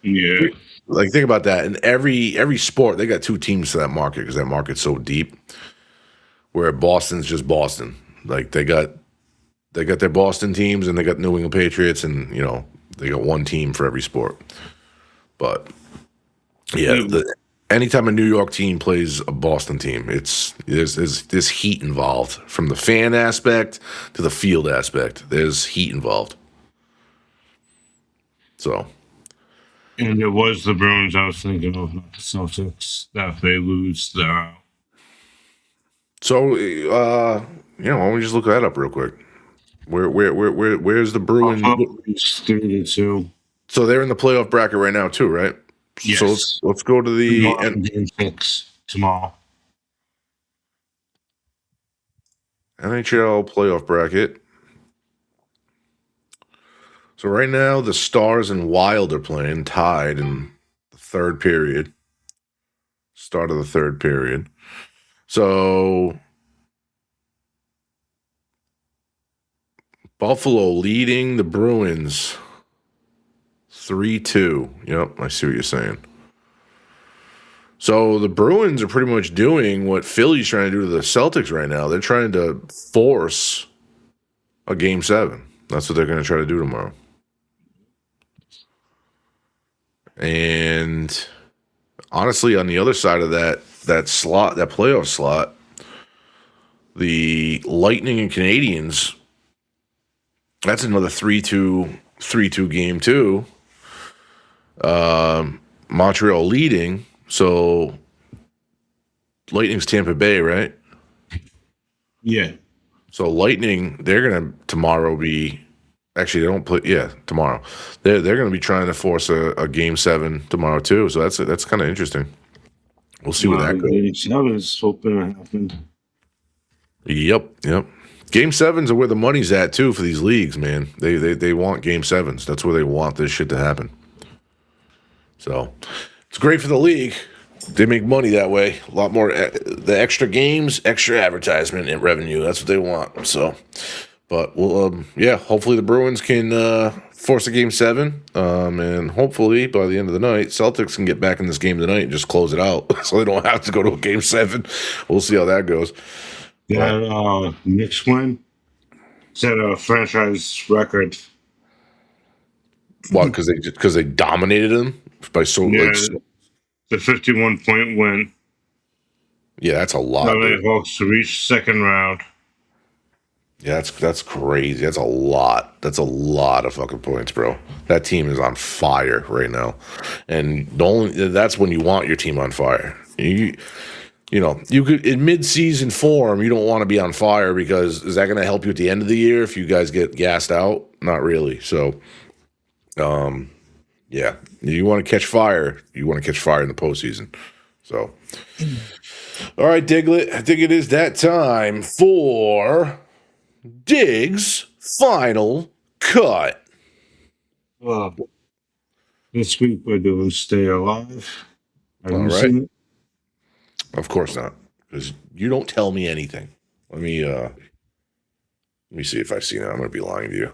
Yeah. Like think about that. In every sport, they got 2 teams to that market because that market's so deep. Where Boston's just Boston. Like they got their Boston teams and they got New England Patriots and they got one team for every sport. But yeah, anytime a New York team plays a Boston team, there's heat involved from the fan aspect to the field aspect. There's heat involved. So. And it was the Bruins I was thinking of, not the Celtics. That if they lose, they're out. So, why don't we just look that up real quick? Where's the Bruins? 3-2. So they're in the playoff bracket right now too, right? Yes. So let's go to the Game 6 tomorrow. NHL playoff bracket. So right now, the Stars and Wild are playing tied in the third period. Start of the third period. So Buffalo leading the Bruins 3-2. Yep, I see what you're saying. So the Bruins are pretty much doing what Philly's trying to do to the Celtics right now. They're trying to force a Game 7. That's what they're going to try to do tomorrow. And honestly, on the other side of that slot, that playoff slot, the Lightning and Canadiens, that's another 3-2 game too. Montreal leading, so Lightning's Tampa Bay, right? Yeah. So Lightning, they're gonna tomorrow be. Actually, they don't play. Yeah, tomorrow they're going to be trying to force a Game 7 tomorrow too. So that's kind of interesting. We'll see where that goes. I was hoping to happen. Yep. Game 7s are where the money's at too for these leagues, man. They want Game 7s. That's where they want this shit to happen. So it's great for the league. They make money that way. A lot more. The extra games, extra advertisement and revenue. That's what they want. So. But we'll, hopefully the Bruins can force a Game 7, and hopefully by the end of the night, Celtics can get back in this game tonight and just close it out, so they don't have to go to a Game 7. We'll see how that goes. That Knicks win set a franchise record. What? Because they dominated them by so. Yeah, the 51-point win. Yeah, that's a lot. LA Hawks to reach second round. Yeah, that's crazy. That's a lot. That's a lot of fucking points, bro. That team is on fire right now, and that's when you want your team on fire. You could in mid-season form, you don't want to be on fire because is that going to help you at the end of the year if you guys get gassed out? Not really. So, yeah, you want to catch fire. You want to catch fire in the postseason. So, all right, Diglett, I think it is that time for Dig's final cut. This week we're doing Stay Alive. All right. Of course not, because you don't tell me anything. Let me see if I've seen it. I'm going to be lying to you.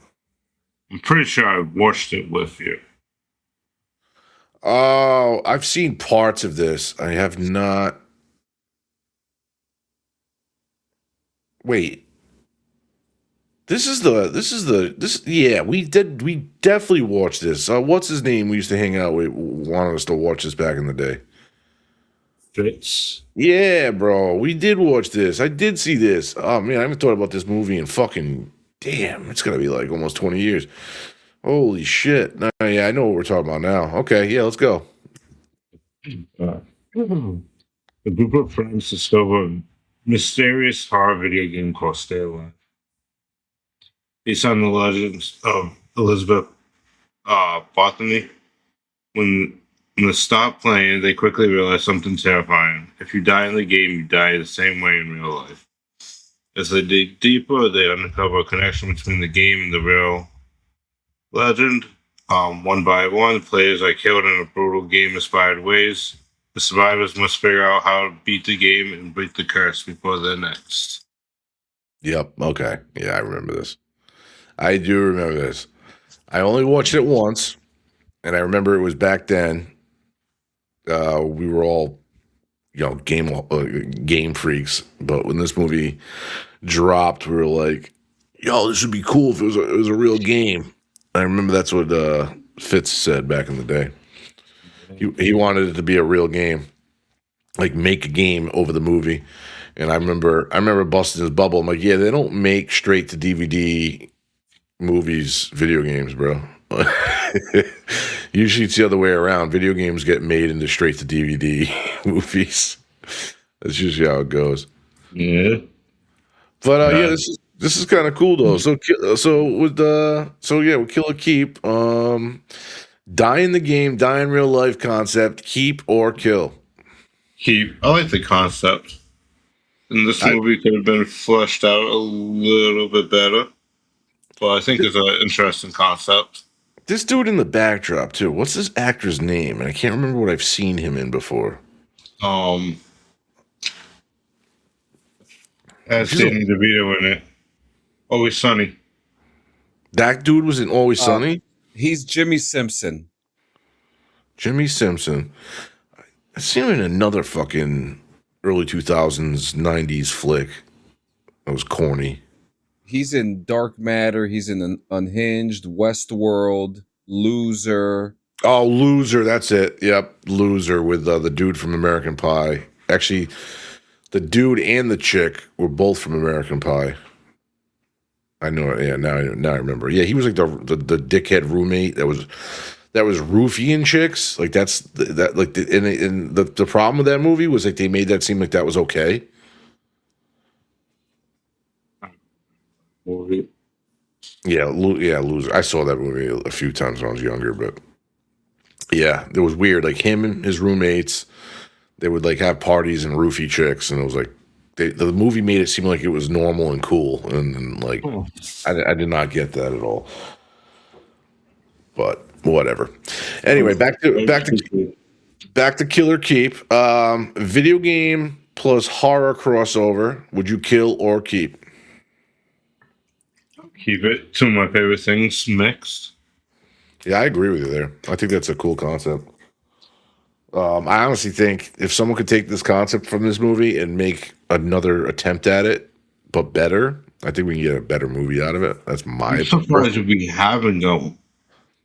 I'm pretty sure I watched it with you. Oh, I've seen parts of this. I have not. Wait. Yeah, we definitely watched this. What's his name we used to hang out with, wanted us to watch this back in the day? Fitz. Yeah, bro, we did watch this. I did see this. Oh, man, I haven't thought about this movie in fucking, damn, it's going to be like almost 20 years. Holy shit. No, yeah, I know what we're talking about now. Okay, yeah, let's go. A group of friends discover a mysterious horror video game called Stay Alive. Based on the legends of Elizabeth Botany. When they stop playing, they quickly realize something terrifying. If you die in the game, you die the same way in real life. As they dig deeper, they uncover a connection between the game and the real legend. One by one, players are killed in a brutal game-inspired ways. The survivors must figure out how to beat the game and break the curse before they're next. Yep, okay. Yeah, I remember this. I do remember this. I only watched it once, and I remember it was back then. We were all, game freaks. But when this movie dropped, we were like, "Yo, this would be cool if it was a real game." I remember that's what Fitz said back in the day. He wanted it to be a real game, like make a game over the movie. And I remember busting his bubble. I'm like, "Yeah, they don't make straight to DVD." Movies, video games, bro. Usually it's the other way around. Video games get made into straight to DVD movies. That's usually how it goes. Yeah. But this is kind of cool though. With Kill or Keep, die in the game, die in real life concept, keep or kill. Keep. I like the concept. And this movie could have been fleshed out a little bit better. But I think it's an interesting concept. This dude in the backdrop too. What's this actor's name? And I can't remember what I've seen him in before. Has Danny DeVito in it. Always Sunny. That dude was in Always Sunny? He's Jimmy Simpson. Jimmy Simpson. I seen him in another fucking early 2000s, 90s flick. That was corny. He's in Dark Matter. He's in Unhinged, Westworld, Loser. Oh, Loser. That's it. Yep. Loser with the dude from American Pie. Actually, the dude and the chick were both from American Pie. I know it. Yeah, now I remember. Yeah, he was like the dickhead roommate that was roofing chicks. Like the problem with that movie was like they made that seem like that was okay. Movie. Yeah, Loser. I saw that movie a few times when I was younger, but yeah, it was weird. Like him and his roommates, they would like have parties and roofie chicks, and it was like the movie made it seem like it was normal and cool, and like I did not get that at all. But whatever. Anyway, back to Killer Keep. Video game plus horror crossover. Would you kill or keep? Keep it. Two of my favorite things mixed. Yeah, I agree with you there. I think that's a cool concept. I honestly think if someone could take this concept from this movie and make another attempt at it, but better, I think we can get a better movie out of it. That's my I'm surprised we haven't a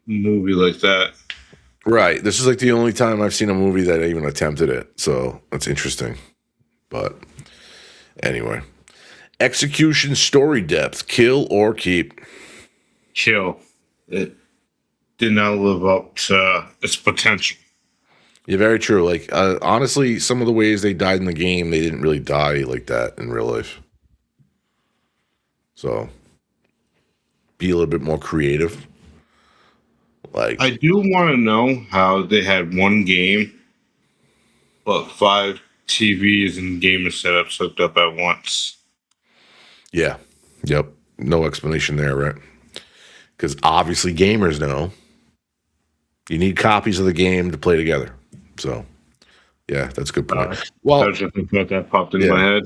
movie like that. Right. This is like the only time I've seen a movie that even attempted it. So that's interesting. But anyway. Execution story depth. Kill or keep? Kill. It did not live up to its potential. Yeah, very true. Like, honestly, some of the ways they died in the game, they didn't really die like that in real life. So, be a little bit more creative. Like, I do want to know how they had one game, but 5 TVs and gamer setups hooked up at once. Yeah. Yep. No explanation there, right? Because obviously gamers know you need copies of the game to play together. So, yeah, that's a good point. Well, I just thought that popped into my head.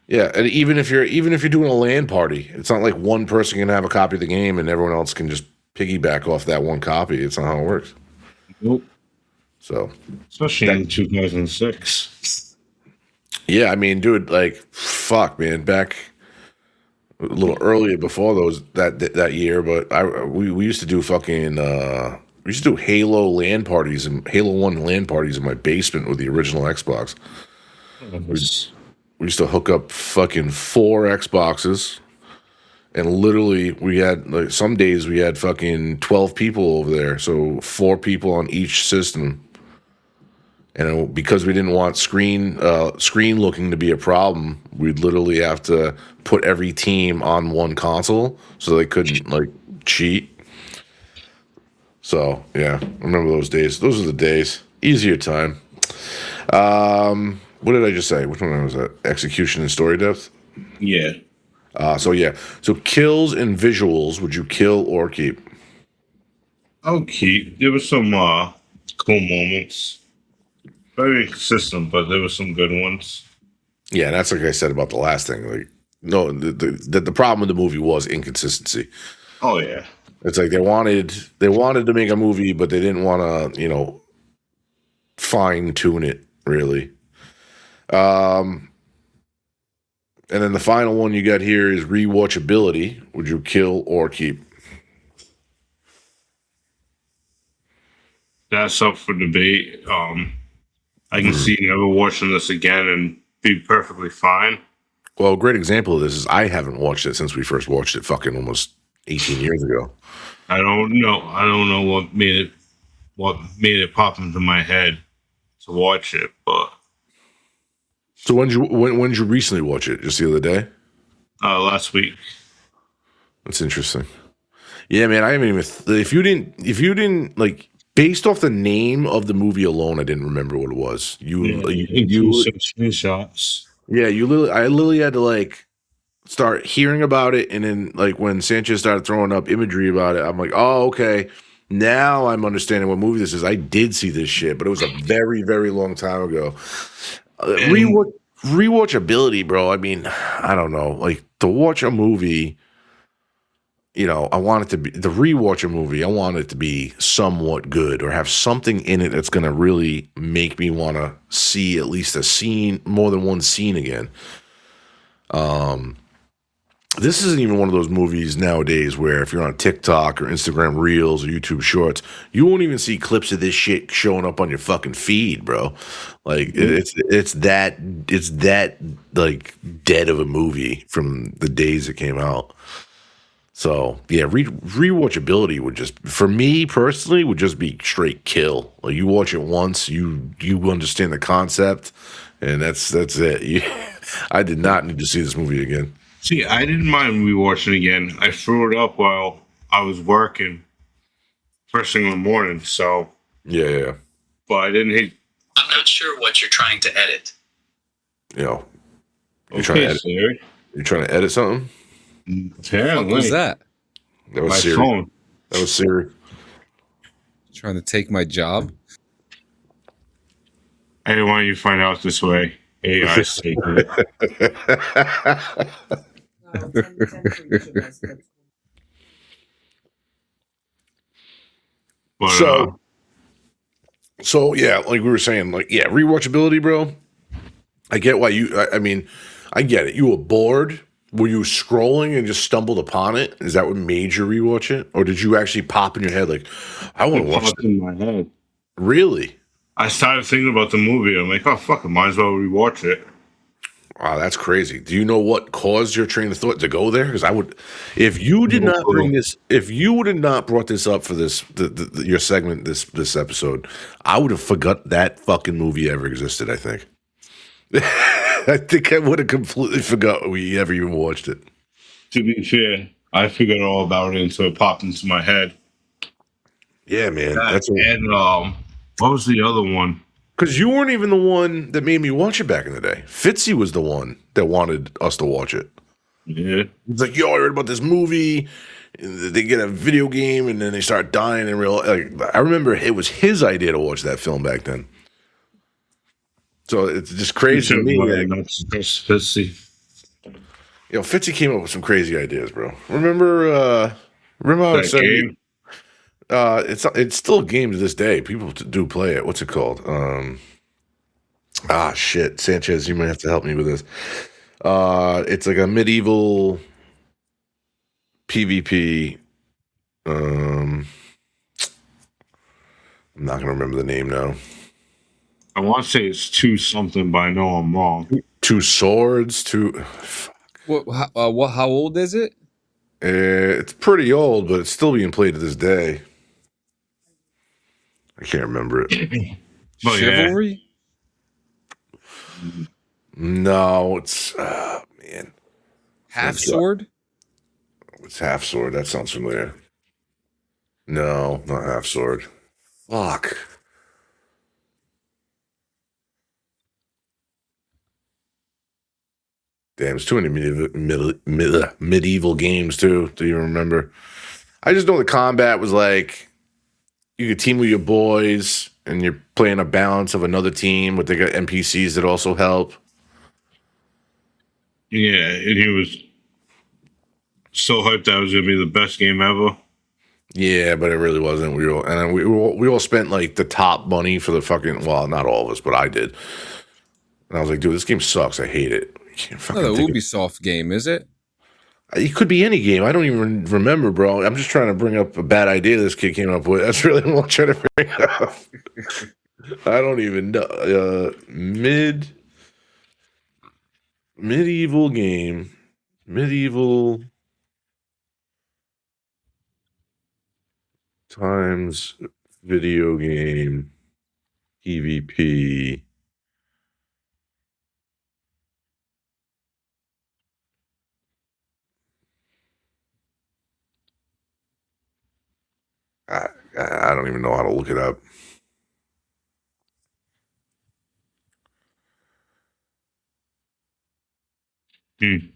Yeah, and even if you're doing a LAN party, it's not like one person can have a copy of the game and everyone else can just piggyback off that one copy. It's not how it works. Nope. So, especially in 2006. Yeah, I mean, dude, like, fuck, man, back a little earlier before that year, but we used to do fucking we used to do Halo LAN parties and Halo 1 LAN parties in my basement with the original Xbox. We used to hook up fucking 4 Xboxes, and literally we had like some days we had fucking 12 people over there, so 4 people on each system. And because we didn't want screen looking to be a problem, we'd literally have to put every team on one console so they couldn't like cheat. So yeah, I remember those days. Those are the days. Easier time. What did I just say? Which one was that? Execution and story depth? Yeah. So kills and visuals, would you kill or keep? I'll keep. There was some cool moments. Very inconsistent, but there were some good ones. Yeah, and that's like I said about the last thing. Like, no, the problem with the movie was inconsistency. Oh yeah. It's like they wanted to make a movie, but they didn't want to, fine tune it really. And then the final one you got here is rewatchability. Would you kill or keep? That's up for debate. I can see never watching this again and be perfectly fine. Well, a great example of this is I haven't watched it since we first watched it fucking almost 18 years ago. I don't know what made it pop into my head to watch it, but so when did you recently watch it? Just the other day? Last week. That's interesting. Yeah, man, I haven't even if you didn't like based off the name of the movie alone, I didn't remember what it was. You screenshots. Yeah, I literally had to like start hearing about it, and then like when Sanchez started throwing up imagery about it, I'm like, oh, okay, Now I'm understanding what movie this is. I did see this shit, but it was a very, very long time ago. Rewatchability, bro. I mean, I don't know. Like to watch a movie, I want it to be the rewatch a movie. I want it to be somewhat good or have something in it that's going to really make me want to see at least a scene, more than one scene again. This isn't even one of those movies nowadays where if you're on TikTok or Instagram Reels or YouTube Shorts, you won't even see clips of this shit showing up on your fucking feed, bro. Like it's that like dead of a movie from the days it came out. So yeah, rewatchability would just, for me personally, would just be straight kill. Like you watch it once, you understand the concept, and that's it. I did not need to see this movie again. See, I didn't mind rewatching again. I threw it up while I was working first thing in the morning. So yeah. But I didn't hate. I'm not sure what you're trying to edit. You're Okay, trying to edit. Siri. You're trying to edit something? Apparently. What was that? That was My Siri. phone. That was Siri. Trying to take my job? I didn't want you to find out this way. AI taking it. But, So yeah, like we were saying, like yeah, rewatchability, bro. I get why I mean, I get it. You were bored. Were you scrolling and just stumbled upon it? Is that what made you rewatch it, or did you actually pop in your head like, I want to watch popped it? in my head. Really? I started thinking about the movie. I'm like, oh fuck, I might as well rewatch it. Wow, that's crazy. Do you know what caused your train of thought to go there? Because I would, if you did not bring this, if you would have not brought this up for this, your segment, this episode, I would have forgot that fucking movie ever existed. I think. I think I would have completely forgot we ever even watched it. To be fair, I figured all about it until it popped into my head. Yeah, man. What was the other one? Because you weren't even the one that made me watch it back in the day. Fitzy was the one that wanted us to watch it. Yeah. He's like, yo, I heard about this movie. They get a video game and then they start dying in real. Like, I remember it was his idea to watch that film back then. So it's just crazy to me. Fitzy. Fitzy came up with some crazy ideas, bro. Remember how it said game? it's still a game to this day. People do play it. What's it called? Shit. Sanchez, you might have to help me with this. It's like a medieval PvP. I'm not gonna remember the name now. I want to say it's 2 something, but I know I'm wrong. 2 swords. How old is it? It's pretty old, but it's still being played to this day. I can't remember it. Chivalry? Yeah. No, it's man. Half sword? It's half sword. That sounds familiar. No, not half sword. Fuck. Damn, it's too many medieval games too. Do you remember? I just know the combat was like you could team with your boys and you're playing a balance of another team, but they got NPCs that also help. Yeah, and he was so hyped that it was gonna be the best game ever. Yeah, but it really wasn't. We all spent like the top money for the fucking. Well, not all of us, but I did. And I was like, dude, this game sucks. I hate it. Not the Ubisoft game, is it? It could be any game. I don't even remember, bro. I'm just trying to bring up a bad idea this kid came up with. That's really what I'm trying to bring up. I don't even know. Medieval game. Medieval times video game. PvP. I don't even know how to look it up. You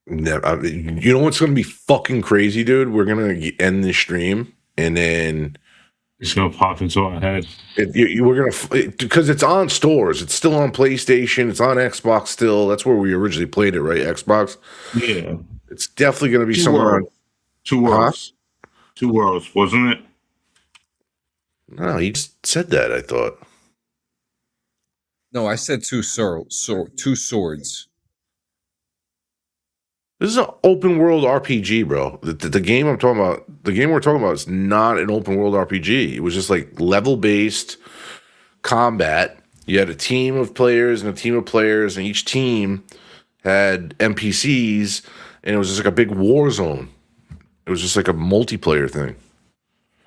know what's going to be fucking crazy, dude? We're going to end this stream, and then It's gonna pop into our head. We're gonna because it's on stores. It's still on PlayStation. It's on Xbox still. That's where we originally played it, right? Xbox. Yeah. It's definitely gonna be Two somewhere on. worlds. Two worlds. Two worlds, wasn't it? No, he just said that. I thought. No, I said two swords. This is an open world RPG, bro. The game I'm talking about, the game we're talking about, is not an open world RPG. It was just like level based combat. You had a team of players and a team of players, and each team had NPCs, and it was just like a big war zone. It was just like a multiplayer thing.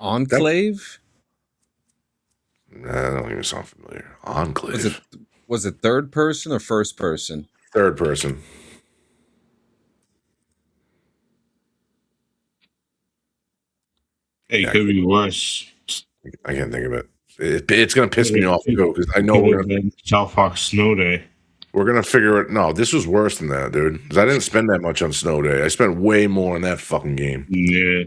Enclave? Nah, that don't even sound familiar. Enclave. Was it third person or first person? Third person. It could be worse. I can't think of it. It's gonna piss me off to go because I know we're gonna South Park Snow Day. We're gonna figure it. No, this was worse than that, dude. Because I didn't spend that much on Snow Day. I spent way more on that fucking game. Yeah.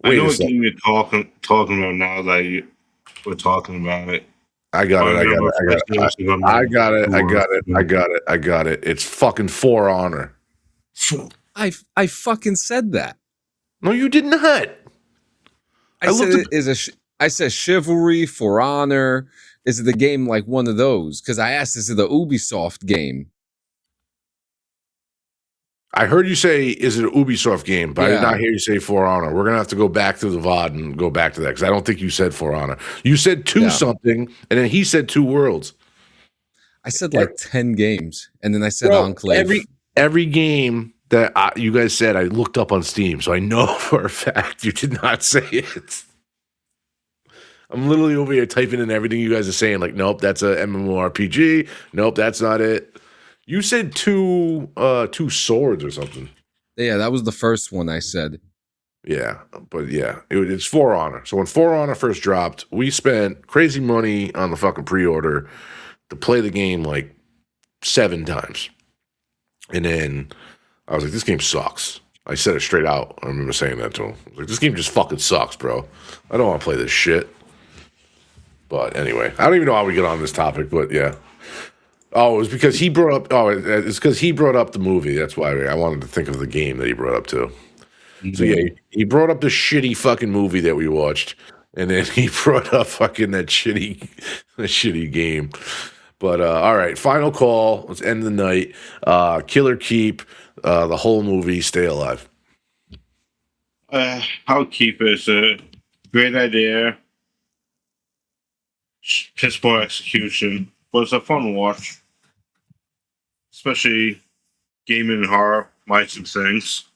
I know what game you're talking about now that we're talking about it. I got it. It's fucking For Honor. I fucking said that. No, you did not. I said chivalry, For Honor. Is it the game like one of those? Because I asked, is it the Ubisoft game? I heard you say, is it an Ubisoft game? But I did not hear you say For Honor. We're going to have to go back to the VOD and go back to that because I don't think you said For Honor. You said something, and then he said Two Worlds. I said like 10 games, and then I said Enclave. Every game that you guys said, I looked up on Steam, so I know for a fact you did not say it. I'm literally over here typing in everything you guys are saying, like, nope, that's a MMORPG. Nope, that's not it. You said two swords or something. Yeah, that was the first one I said. Yeah, but yeah, it's For Honor. So when For Honor first dropped, we spent crazy money on the fucking pre-order to play the game like 7 times. And then I was like, this game sucks. I said it straight out. I remember saying that to him. I was like, this game just fucking sucks, bro. I don't want to play this shit. But anyway, I don't even know how we get on this topic, but yeah. Oh, it was because he brought up. Oh, it's because he brought up the movie. That's why I wanted to think of the game that he brought up too. So yeah, he brought up the shitty fucking movie that we watched, and then he brought up fucking that shitty game. But all right, final call. Let's end the night. Kill or keep the whole movie. Stay Alive. I'll keep it. It's a great idea. Piss poor execution, but it's a fun watch. Especially gaming and horror, my 2 things.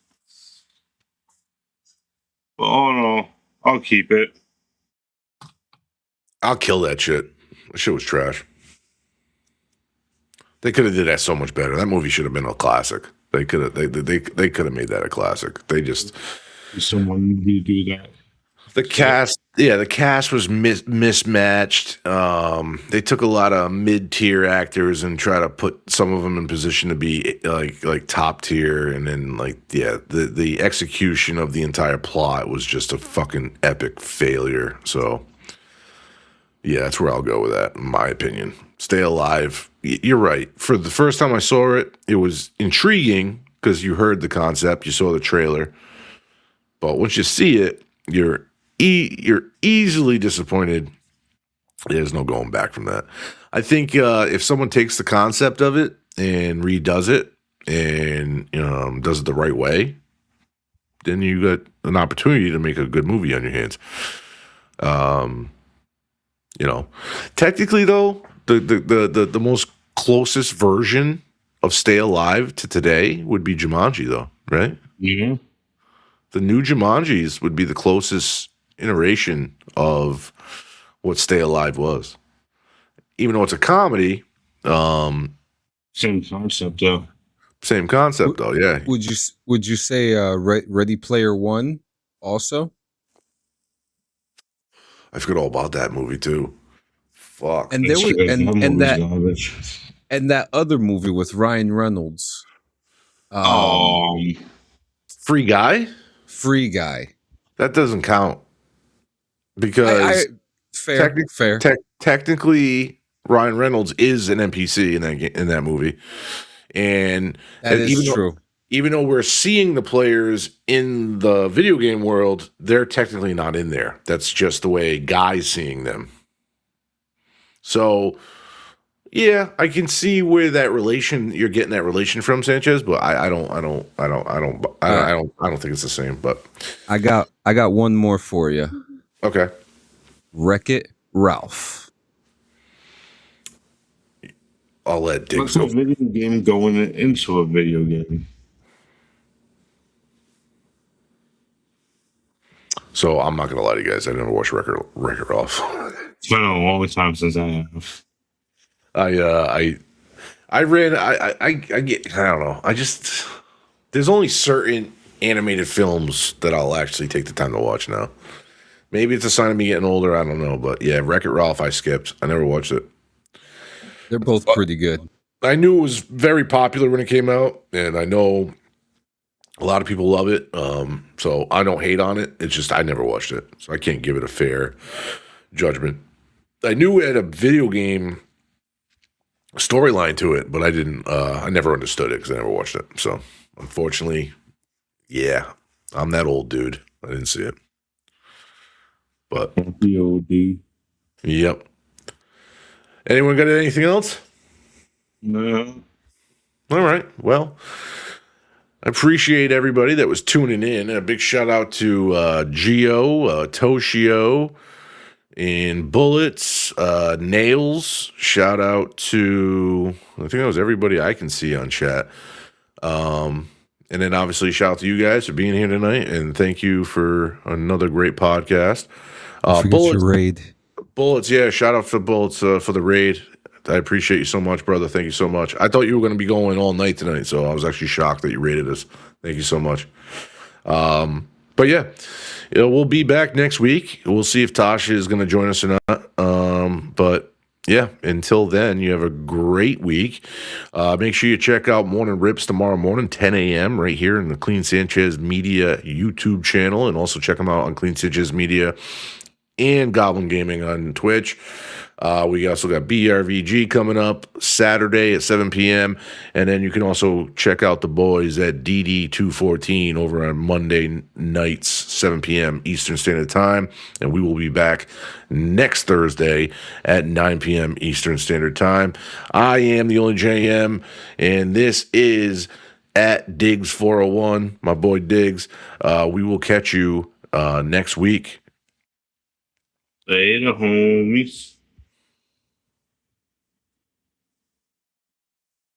But oh no, I'll keep it. I'll kill that shit. That shit was trash. They could have did that so much better. That movie should have been a classic. They could have could have made that a classic. They just someone to do that. The cast was mismatched. They took a lot of mid-tier actors and try to put some of them in position to be like top tier, and then the execution of the entire plot was just a fucking epic failure. So yeah, that's where I'll go with that, in my opinion. Stay Alive. You're right. For the first time I saw it, it was intriguing because you heard the concept, you saw the trailer, but once you see it, you're easily disappointed. There's no going back from that. I think if someone takes the concept of it and redoes it and does it the right way, then you got an opportunity to make a good movie on your hands. Technically though, the most closest version of Stay Alive to today would be Jumanji though, right? Yeah. The new Jumanjis would be the closest iteration of what Stay Alive was. Even though it's a comedy, same concept though. Same concept though, yeah. Would you say Ready Player One also? I forgot all about that movie too. Fuck. And there was and that other movie with Ryan Reynolds. Free Guy? Free Guy. That doesn't count. because fair. technically Ryan Reynolds is an NPC in that movie, and that is true. Even though we're seeing the players in the video game world, they're technically not in there. That's just the way Guy's seeing them. So, yeah, I can see where you're getting that relation from, Sanchez, but I don't think it's the same. But I got one more for you. Okay. Wreck-It Ralph. I'll let Diggs What's a video game going into a video game? So I'm not gonna lie to you guys. I never watched Wreck-It Ralph. It's been a long time since I have. I don't know. There's only certain animated films that I'll actually take the time to watch now. Maybe it's a sign of me getting older. I don't know, but yeah, Wreck-It Ralph I skipped. I never watched it. They're both pretty good. I knew it was very popular when it came out, and I know a lot of people love it. So I don't hate on it. It's just I never watched it, so I can't give it a fair judgment. I knew it had a video game storyline to it, but I didn't. I never understood it because I never watched it. So unfortunately, yeah, I'm that old dude. I didn't see it. But POD. Yep. Anyone got anything else? No. All right. Well, I appreciate everybody that was tuning in. A big shout out to Gio, Toshio, and Bullets, Nails. Shout out to, I think that was everybody I can see on chat. And then obviously shout out to you guys for being here tonight. And thank you for another great podcast. Bullets, raid. Bullets, yeah. Shout out for Bullets for the raid. I appreciate you so much, brother. Thank you so much. I thought you were going to be going all night tonight, so I was actually shocked that you rated us. Thank you so much. But yeah, we'll be back next week. We'll see if Tasha is going to join us or not. But yeah, until then, you have a great week. Make sure you check out Morning Rips tomorrow morning, 10 a.m. right here in the Clean Sanchez Media YouTube channel, and also check them out on Clean Sanchez Media and Goblin Gaming on Twitch. We also got BRVG coming up Saturday at 7 p.m. And then you can also check out the boys at DD214 over on Monday nights, 7 p.m. Eastern Standard Time. And we will be back next Thursday at 9 p.m. Eastern Standard Time. I am the only JM, and this is at Diggs401, my boy Diggs. We will catch you next week. Later, homies.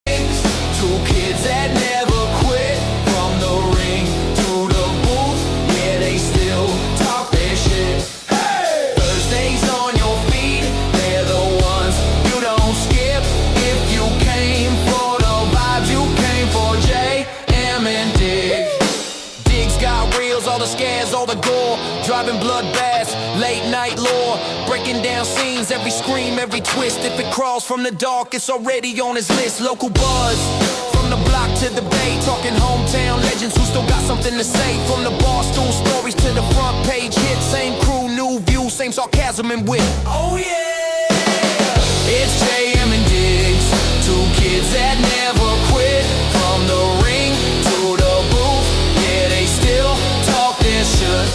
Two kids that never quit, from the ring to the booth, yeah, they still talk their shit. Hey! Thursdays on your feet, they're the ones you don't skip. If you came for the vibes, you came for J.M. and Dig. Diggs got reels, all the scares, all the gore, driving bloodbaths, late night lore, breaking down scenes, every scream, every twist. If it crawls from the dark, it's already on his list. Local buzz, from the block to the bay, talking hometown legends who still got something to say. From the bar stool stories to the front page hits, same crew, new view, same sarcasm and wit. Oh yeah, it's J.M. and Diggs, two kids that never quit. From the ring to the booth, yeah, they still talk their shit.